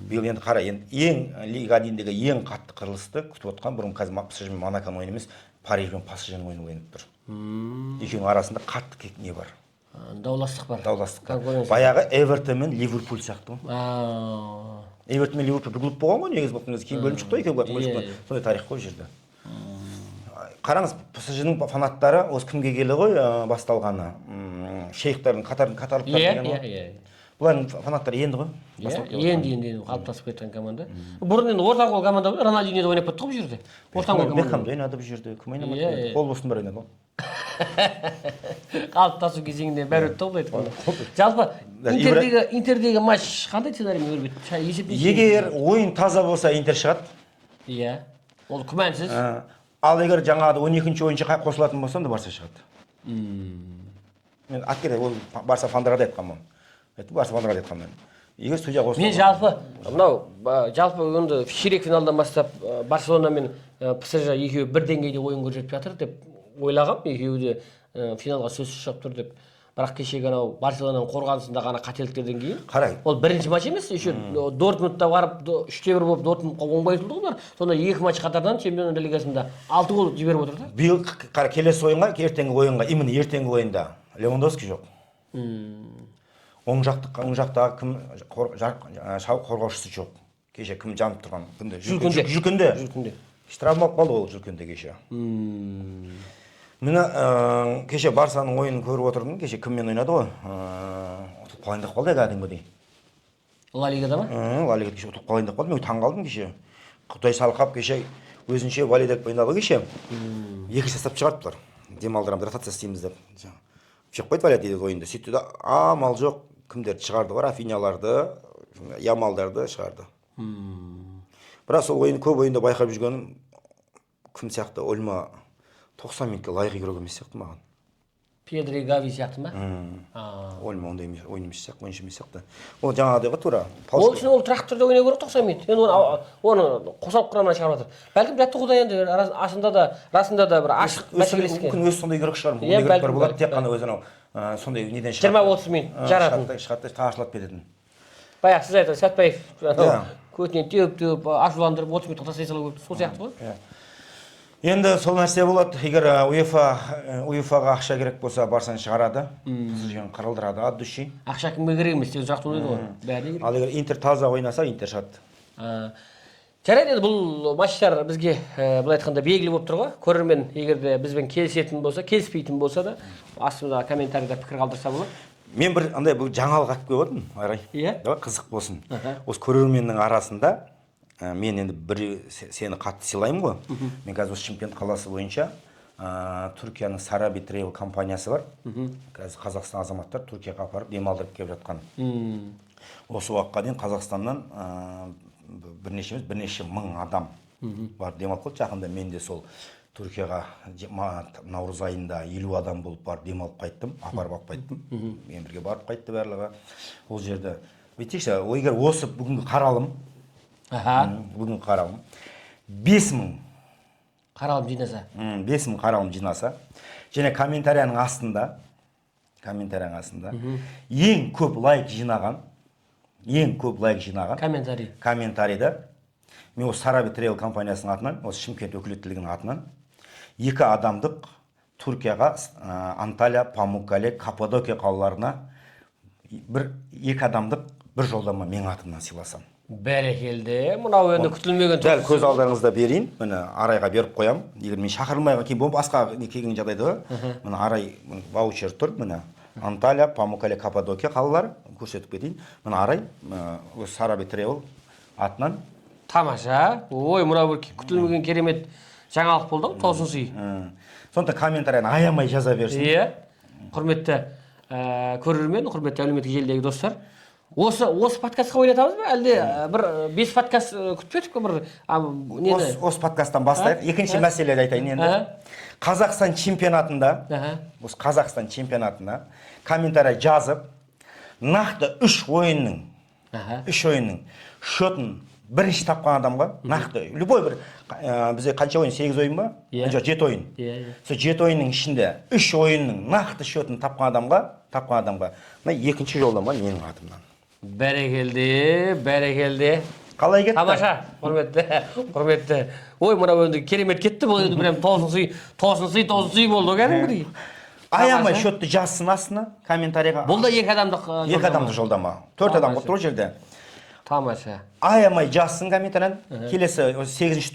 Биыл енді қара, ең лига дейіндегі ең қатты қырылысты күтіп отқан бұрын қазір ПСЖ мен Монаконың ойыны емес, Париж мен ПСЖ-ның ойыны ойнап тұр. Екеуінің арасында қатты не бар? Дауластық бар. Дауластық. Баяғы Эвертон мен Ливерпуль сияқты ғой. Эвертон мен Ливерпуль бір клуб болған ғой, негізі бұл кейін бөлініп шықты екеуі. Сондай тарих қой жерде. Қараңыз, ПСЖ-ның фанаттары осы кімге келді ғой басталғаны? Шейхтардың, катарлықтар деген ғой. Бұлардың фанаттары енді ғой? Енді қалыптасып кеткен команда. Бұрын енді ортақ қол команда ғой, Роналдиньо ойнап кетті ғой бұл жерде. Ортақ қол команда. Бекхам да ойнады бұл жерде. Кім ойнамады? Пол Бостон бар ойнады ғой. Қалыптасу кезеңінде бәрі өтті ғой айтқанда. Жалпы Интердегі матч қандай сценариймен өрбиді? Егер ойын таза болса Интер шығады. Иә. Ол күмәнсіз. Ал егер жаңағы 12-ші ойыншы қосылатын болса, онда Барса шығады. Мен аткеде ол Барса фандарға да айтқанмын. Барса фандарға да айтқанмын. Егер судья қосылса. Мен жалпы енді ширек финалдан бастап Барселона мен ПСЖ екеуі бір деңгейде ойын көрсетіп жатыр деп ойлағам, екеуі де финалға сөзсіз шығып тұр деп. Бірақ кешегі анау Барселонаның қорғанысында ғана қателіктерден кейін. Қарай. Ол бірінші матч емес, еще Дортмундта барып 3-1 болып Дортмундқа оңбай ұтылды ғой. Сонда 2 матч қатардан Чемпиондар лигасында 6 гол жіберіп отыр да. Биыл келесі ойынға, ертеңгі ойынға, именно ертеңгі ойында Левандовски жоқ. Оң жақтағы кім қорғаушысы жоқ. Кеше кім жанып тұрған? Жүркінде. Травма алып қалды ол Жүркінде кеше. Міне кеше Барсаның ойынын көріп отырдым. Кеше кіммен ойнады ғой? Ұтып қалайын деп қалды кәдімгідей. Ла Лигада ма? Ла Лигада кеше ұтып қалайын деп қалды. Мен таң қалдым кеше. Құдай салқап кеше өзінше Валидек ойнады кеше. Екінші састап шығартыпты. Демалдырамыз, ротация істейміз деп. Шықпайды Валид дейді ойында. Сөйтті де амал жоқ. Кімдерді шығарды ғой? Рафиняларды, Ямалдарды шығарды. Бірақ сол ойын көп ойында байқап жүргенім кім сияқты Ольма 90 минутқа лайық игрок емес сияқты маған. Педри Гави сияқты ма? Ольма ондай ойын емес сияқты, ойыншы емес сияқты. Ол жаңағыдай ғой тура. Ол үшін ол тұрақты түрде ойнау керек 90 минут. Енді оны қосалқы құрамына шығарып жатыр. Бәлкім жаттығуда енді расында да бір ашық мәселесі. Мүмкін өзі сондай игрок шығар. Ондай игроктар болады, тек қана өзі анау сондай неден шығады. 20-30 минут жаратын. Шығады, ташылап кететін. Баяғы сіз айтады, Сәтбаев көтінен теуіп ашуландырып 30 минут тастай салу керек. Сол сияқты ғой. Енді сол нәрсе болады. Егер УЕФА-ға ақша керек болса, Барсаны шығарады. Қырылдырады от души. Ақша кімге керек емес, тек жақты ойнайды ғой. Бәріне керек. Ал егер Интер таза ойнаса, Интер шығады. Жарайды, енді бұл матчтар бізге былай айтқанда белгілі болып тұр ғой. Көрермен егер де бізбен келісетін болса, келіспейтін болса да, астында комментарийда пікір қалдырса болады. Мен бір андай бұл жаңалық атып келіп отырмын, Арай. Иә. Қызық болсын. Осы көрерменнің арасында мен енді сені қатты сыйлаймын ғой. Мен қазір осы Шымкент қаласы бойынша Түркияның Sarabi Travel компаниясы бар. Қазір Қазақстан азаматтар Түркияға апарып демалдырып келіп жатқан. Осы уақытқа дейін Қазақстаннан бірнеше мың адам бар демалып қалды. Жақында мен де сол Түркияға наурыз айында 50 адам болып барып демалып қайттым, апарып алып қайттым. Мен бірге барып қайтты барлығы. Ол жерде бүйтейікші, егер осы бүгінгі қаралым, 5000 қаралым жинаса. 5000 қаралым жинаса, және комментарияның астында ең көп лайк жинаған комментарийді мен осы Sarabi Travel компаниясының атынан, осы Шымкент өкілеттілігінің атынан 2 адамдық Түркияға Анталия, Памуккале, Каппадокия қалаларына 2 адамдық бір жолдама менің атымнан сыйласам. Бәрекелді. Мынау енді күтілмеген. Дәл көз алдарыңызда берейін. Міне Арайға беріп қоям. Егер мен шақырылмайға кейін басқа келген жағдайда, міне Арай ваучер тұр, міне Анталия, Памуккале, Каппадокия қалалары көрсетіп кетейін. Міне Арай осы Sarabi Travel атынан. Тамаша. Ой, мынау бір күтілмеген керемет жаңалық болды, тосын сый. Сондықтан комментарияны аямай жаза берсін. Иә. Құрметті көрермен, құрметті әлеуметтік желідегі достар. Осы подкастқа ойнатамыз ба? Әлде бір 5 подкаст күтпедік пе бір нені? Осы подкасттан бастайық. Екінші мәселеде айтайын енді. Қазақстан чемпионатында комментарий жазып, нақты 3 ойынның шотын бірінші тапқан адамға, нақты, любой бір, бізде қанша ойын, 8 ойын ба? Жоқ, 7 ойын. Сол 7 ойынның ішінде 3 ойынның нақты шотын тапқан адамға, екінші жолдама менің атымнан. Бәрекелді. Қалай кетті? Тамаша, құрметті. Ой, мынау енді керемет кетті, бұл енді прям тосын сый болды кәдімгідей. Аямай шотты жазсын астына комментарийға. Бұл да 2 адамдық жолдама. 4 адам қойып тұр ол жерде. Тамаша. Аямай жазсын комментарияны. Келесі 8-ші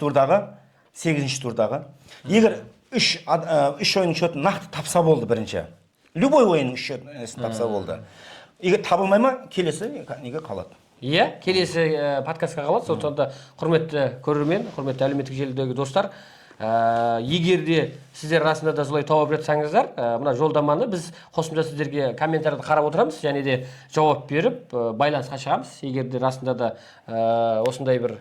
турдағы. Егер 3 ойынның шотын нақты тапса болды бірінші. Любой ойынның 3 шотын тапса болды. Егер табылмай ма, келесі неге қалады? Иә, келесі подкастқа қалады. Сондықтан құрметті көрермен, құрметті әлеуметтік желідегі достар, егер де сіздер расында да солай тауып жатсаңыздар, мына жолдаманы біз қосымша сіздерге комментарийді қарап отырамыз, және де жауап беріп, байланысқа шығамыз. Егер де расында да осындай бір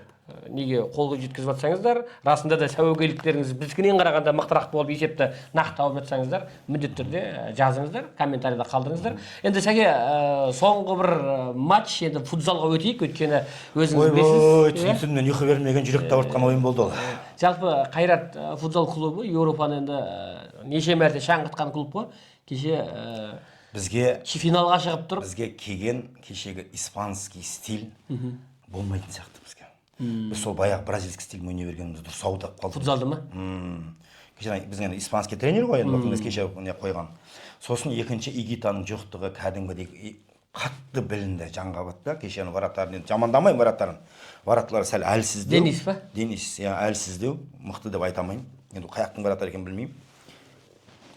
неге қолға жеткізіп жатсаңыздар, расында да сәуегейліктеріңіз біздікінен қарағанда мықтырақ болып есепті нақты тауып жатсаңыздар, міндетті түрде жазыңыздар, комментарийда қалдырыңыздар. Енді Сәке, соңғы бір матч, енді футзалға өтейік, өйткені өзіңіз білесіз. Ой, түннен ұйқы бермеген, жүректі ауыртқан ойын болды ол. Жалпы Қайрат футзал клубы Еуропаны енді неше мәрте шаңғытқан клуб қой. Кеше бізге финалға шығып тұр. Бізге келген кешегі испанский стиль болмайтын сияқты бізге. Біз сол баяғы бразильский стиль ойнай бергеніміз дұрыс аудап қалдық. Футзалды ма? Біз енді испанский тренер ғой, енді кеше қойған. Сосын екінші Игитаның жоқтығы кәдімгідей қатты білінді Жаңғабатта. Кешені вратарын, жамандамаймын вратарын. Вратлар сәл әлсіздеу. Денис па? Денис, әлсіздеу, мықты деп айтамайым. Енді қаяқтың вратары екенін білмеймін.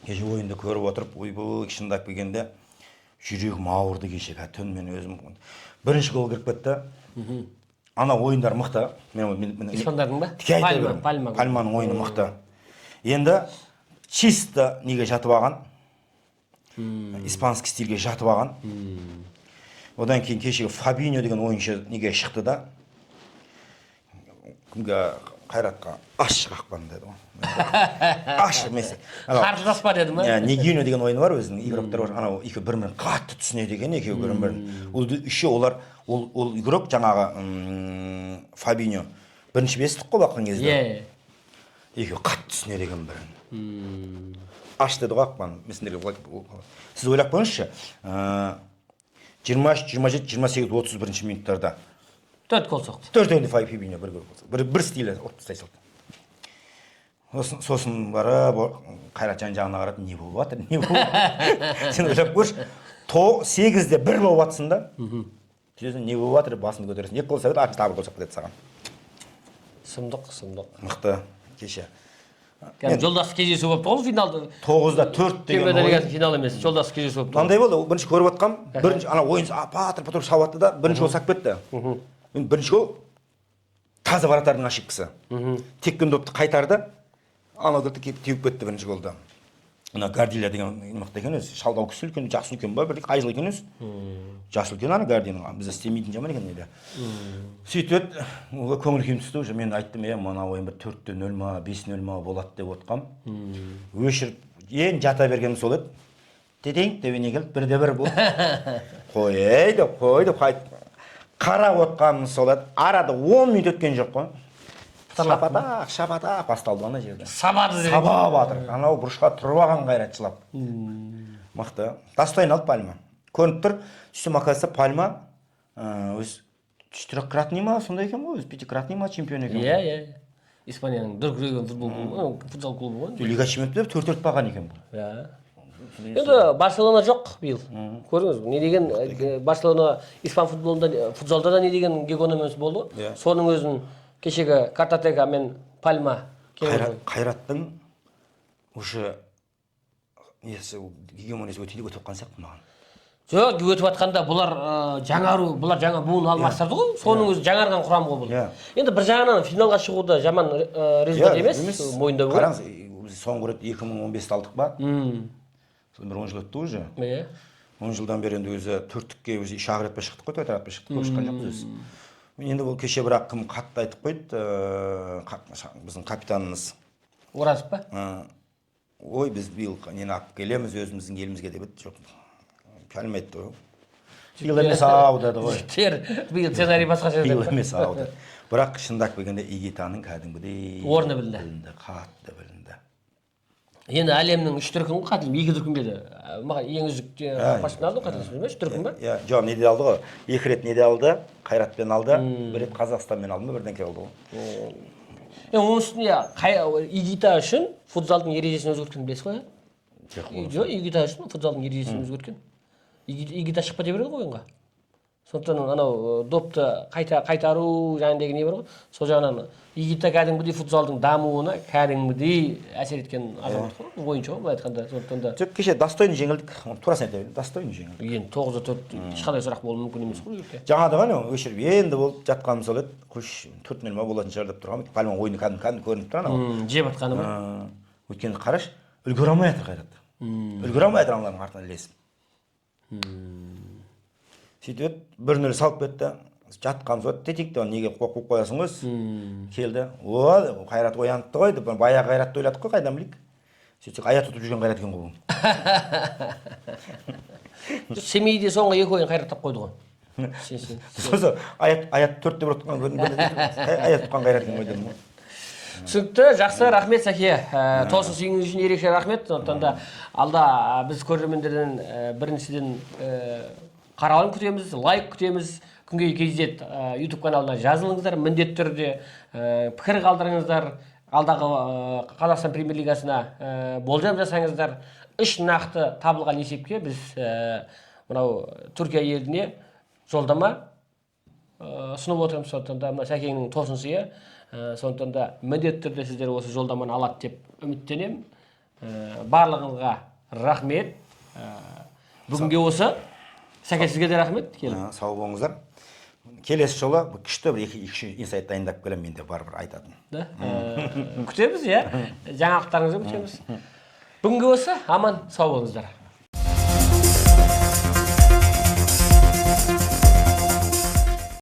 кеше ойынды көріп отырып, ойбай шындап келгенде жүрегім ауырды кеше. Түн мен өзім бірінші гол кіріп кетті. Ана ойындар мықты. Мен испандардың ба? Пальманың ойыны мықты. Енді чисто неге жатып алған. Испанский стильге жатып алған. Одан кейін кешегі Фабиньо деген ойыншы неге шықты да. Кімге Қайратқа аш қақпан деді ғой. Аш емес. Қаржыдаспа деді ма? Негино деген ойыны бар өзінің. Игроктар бар. Анау екі бірімен қатты түсінеді екен, екеуі бірін-бірін. Ол үшеу ол игрок жаңағы Фабиньо. Бірінші бестік қой баққан кезде. Екеуі қатты түсінеді екен бірін. Аш деді қақпан. Сіз ойлап қойыңызшы. 23, 27, 28, 31 минуттарда 4 гол соқты. 4 Фабиньо бір гол болды. Бір стилі ұрып тастай салды. Сосын барып Қайрат жан-жағына қарап, не болып жатыр, не болып жатыр. Сен ойлап көрші, 8-де 1 болып жатсың да. Сөзін не болып жатыр, басыңды көтересің. 2 гол сәбет, артын табыр гол соқты деді саған. Сұмдық. Мықты кеше. Жолдас кездесу болып тұр финалда. 9-да 4 деген ойын. Финал емес, жолдас кездесу болып тұр. Қандай болды? Бірінші көріп отқам, бірінші ана ойын патыр-патыр шауып атты да, бірінші гол сап кетті. Мен бірінші гол таза вратардың ошибкасы. Теккен допты қайтарды. Анау допты келіп теуіп кетті бірінші голда. Ана Гардиля деген мықты екен өзі. Шалдау кісі үлкен, жақсы үлкен ба, бірдей айжыл екен өзі. Жасы үлкен ана Гардияның. Біз істемейтін жаман екен дейді. Сөйтіп көңіл күйім түсті уже. Мен айттым, мына ойын бір 4-0 ма, 5-0 ма болады деп отқам. Өшіріп, ең жата бергенім сол еді. Дедең деп не келді, бірде бір бұл. Қойды, қайтып. Қара отқанымыз сол еді. Арада 10 минут өткен жоқ қой. Шапатақ басталды ана жерде. Сабады зерек. Сабап атыр. Анау бұрышқа тұрып алған Қайрат жылап. Мықты. Достойын алды Пальма. Көрініп тұр. Сөйтсем, оказывается, Пальма өз 4-кратный ма, сондай екен ғой, өз 5-кратный ма чемпион екен. Иә. Испанияның дүркіреген футбол клубы ғой. Лига чемпионатында 4 баған екен бұл. Енді Барселона жоқ биыл. Көрдіңіз, не деген Барселона испан футзалда да не деген гегономиясы болды. Соның өзін кешегі Картатека мен Пальма Қайраттың уже гегемониясы өтіп отқан сияқты маған. Жоқ, өтіп жатқанда бұлар жаңа буын алмастырды ғой. Соның өзі жаңарған құрам ғой бұл. Енді бір жағынан финалға шығуда жаман результат емес, мойындау керек. Қараңыз, біз соңғы рет 2015-те алдық ба? Бір 10 жыл өтті уже. 10 жылдан бері енді өзі төрттікке өзі шағыретпе шықтық қой, тойтаратпе шықтық қой, шыққан жоқпыз өзі. Енді бұл кеше бірақ кім қатты айтып қойды, біздің капитанымыз. Оразов па? Ой, біз биыл нені алып келеміз өзіміздің елімізге деп еді, жоқ. Кәлім айтты ғой. Биыл емес ау деді ғой. Биыл сценарий басқаша деді. Биыл емес ау деді. Бірақ шындап келгенде Игитаның кәдімгідей орны білді. Қатты білінді. Енді әлемнің 3 дүркін қатылым, 2 дүркін келді. Маған ең үздік пашпен алды қатылым, 3 дүркін ба? Жоқ, неде алды ғой. 2 рет неде алды, Қайратпен алды, 1 рет Қазақстанмен алды ма, бірден ке алды ғой. Оның үстіне Игита үшін футзалдың ережесін өзгерткен білесіз ғой? Жоқ, Игита үшін футзалдың ережесін өзгерткен. Игита шықпа деп береді ғой ойынға. Сондықтан анау допты қайтару жағындағы не бар ғой. Сол жағынан Игита кәдімгідей футзалдың дамуына кәдімгідей әсер еткен азамат ғой, ойыншы ғой, былай айтқанда. Сондықтан да жоқ, кеше достойно жеңілдік. Турасын айта берейін, достойно жеңілдік. Енді 9-4 ешқандай сұрақ болуы мүмкін емес қой жерде. Жаңада ғана өшіріп енді болып жатқанымыз сол еді. Құш 4-0 ма болатын шығар деп тұрғанмын. Пальма ойыны кәдімгі көрініп тұр анау. Жеп атқаны ма? Өйткені қараш, үлгере алмай жатыр Қайрат. Үлгере алмай жатыр аналардың артынан ілесіп. Сөйтіп 1-0 салып кетті. Жатқан зот тетикті, неге қоқып қоясың ғой. Келді. Қайрат ояныпты ғой деп, бая Қайратты ойладық қой, қайдан білейік. Сөйтсек аят ұтып жүрген Қайрат екен ғой. Семейде соңғы 2 ойын Қайрат тап қойды ғой. Сосын аят 4 деп ұртқан аят ұтқан Қайрат екен ғой дедім ғой. Түсінікті, жақсы, рахмет Сәке. Тосын сүйіңіз үшін ерекше рахмет. Сондықтан да алда біз көрермендерден біріншіден қаралым күтеміз, лайк күтеміз. Күнге KZ YouTube каналына жазылыңыздар, міндетті түрде пікір қалдырыңыздар. Алдағы Қазақстан премьер-лигасына болжам жасаңыздар. 3 нақты табылған есепке біз мынау Түркия еліне жолдама ұсынып отырмыз. Сондықтан да Сәкеңнің тосын сыйы. Сондықтан да міндетті түрде сіздер осы жолдаманы алады деп үміттенемін. Барлығыңызға рахмет. Бүгінге осы. Сәке сізге де рахмет. Сау болыңыздар. Келесі жолы күшті бір екі инсайт дайындап келем мен де бар айтатын. Күтеміз, иә. Жаңалықтарыңызды күтеміз. Бүгінге осы. Аман, сау болыңыздар.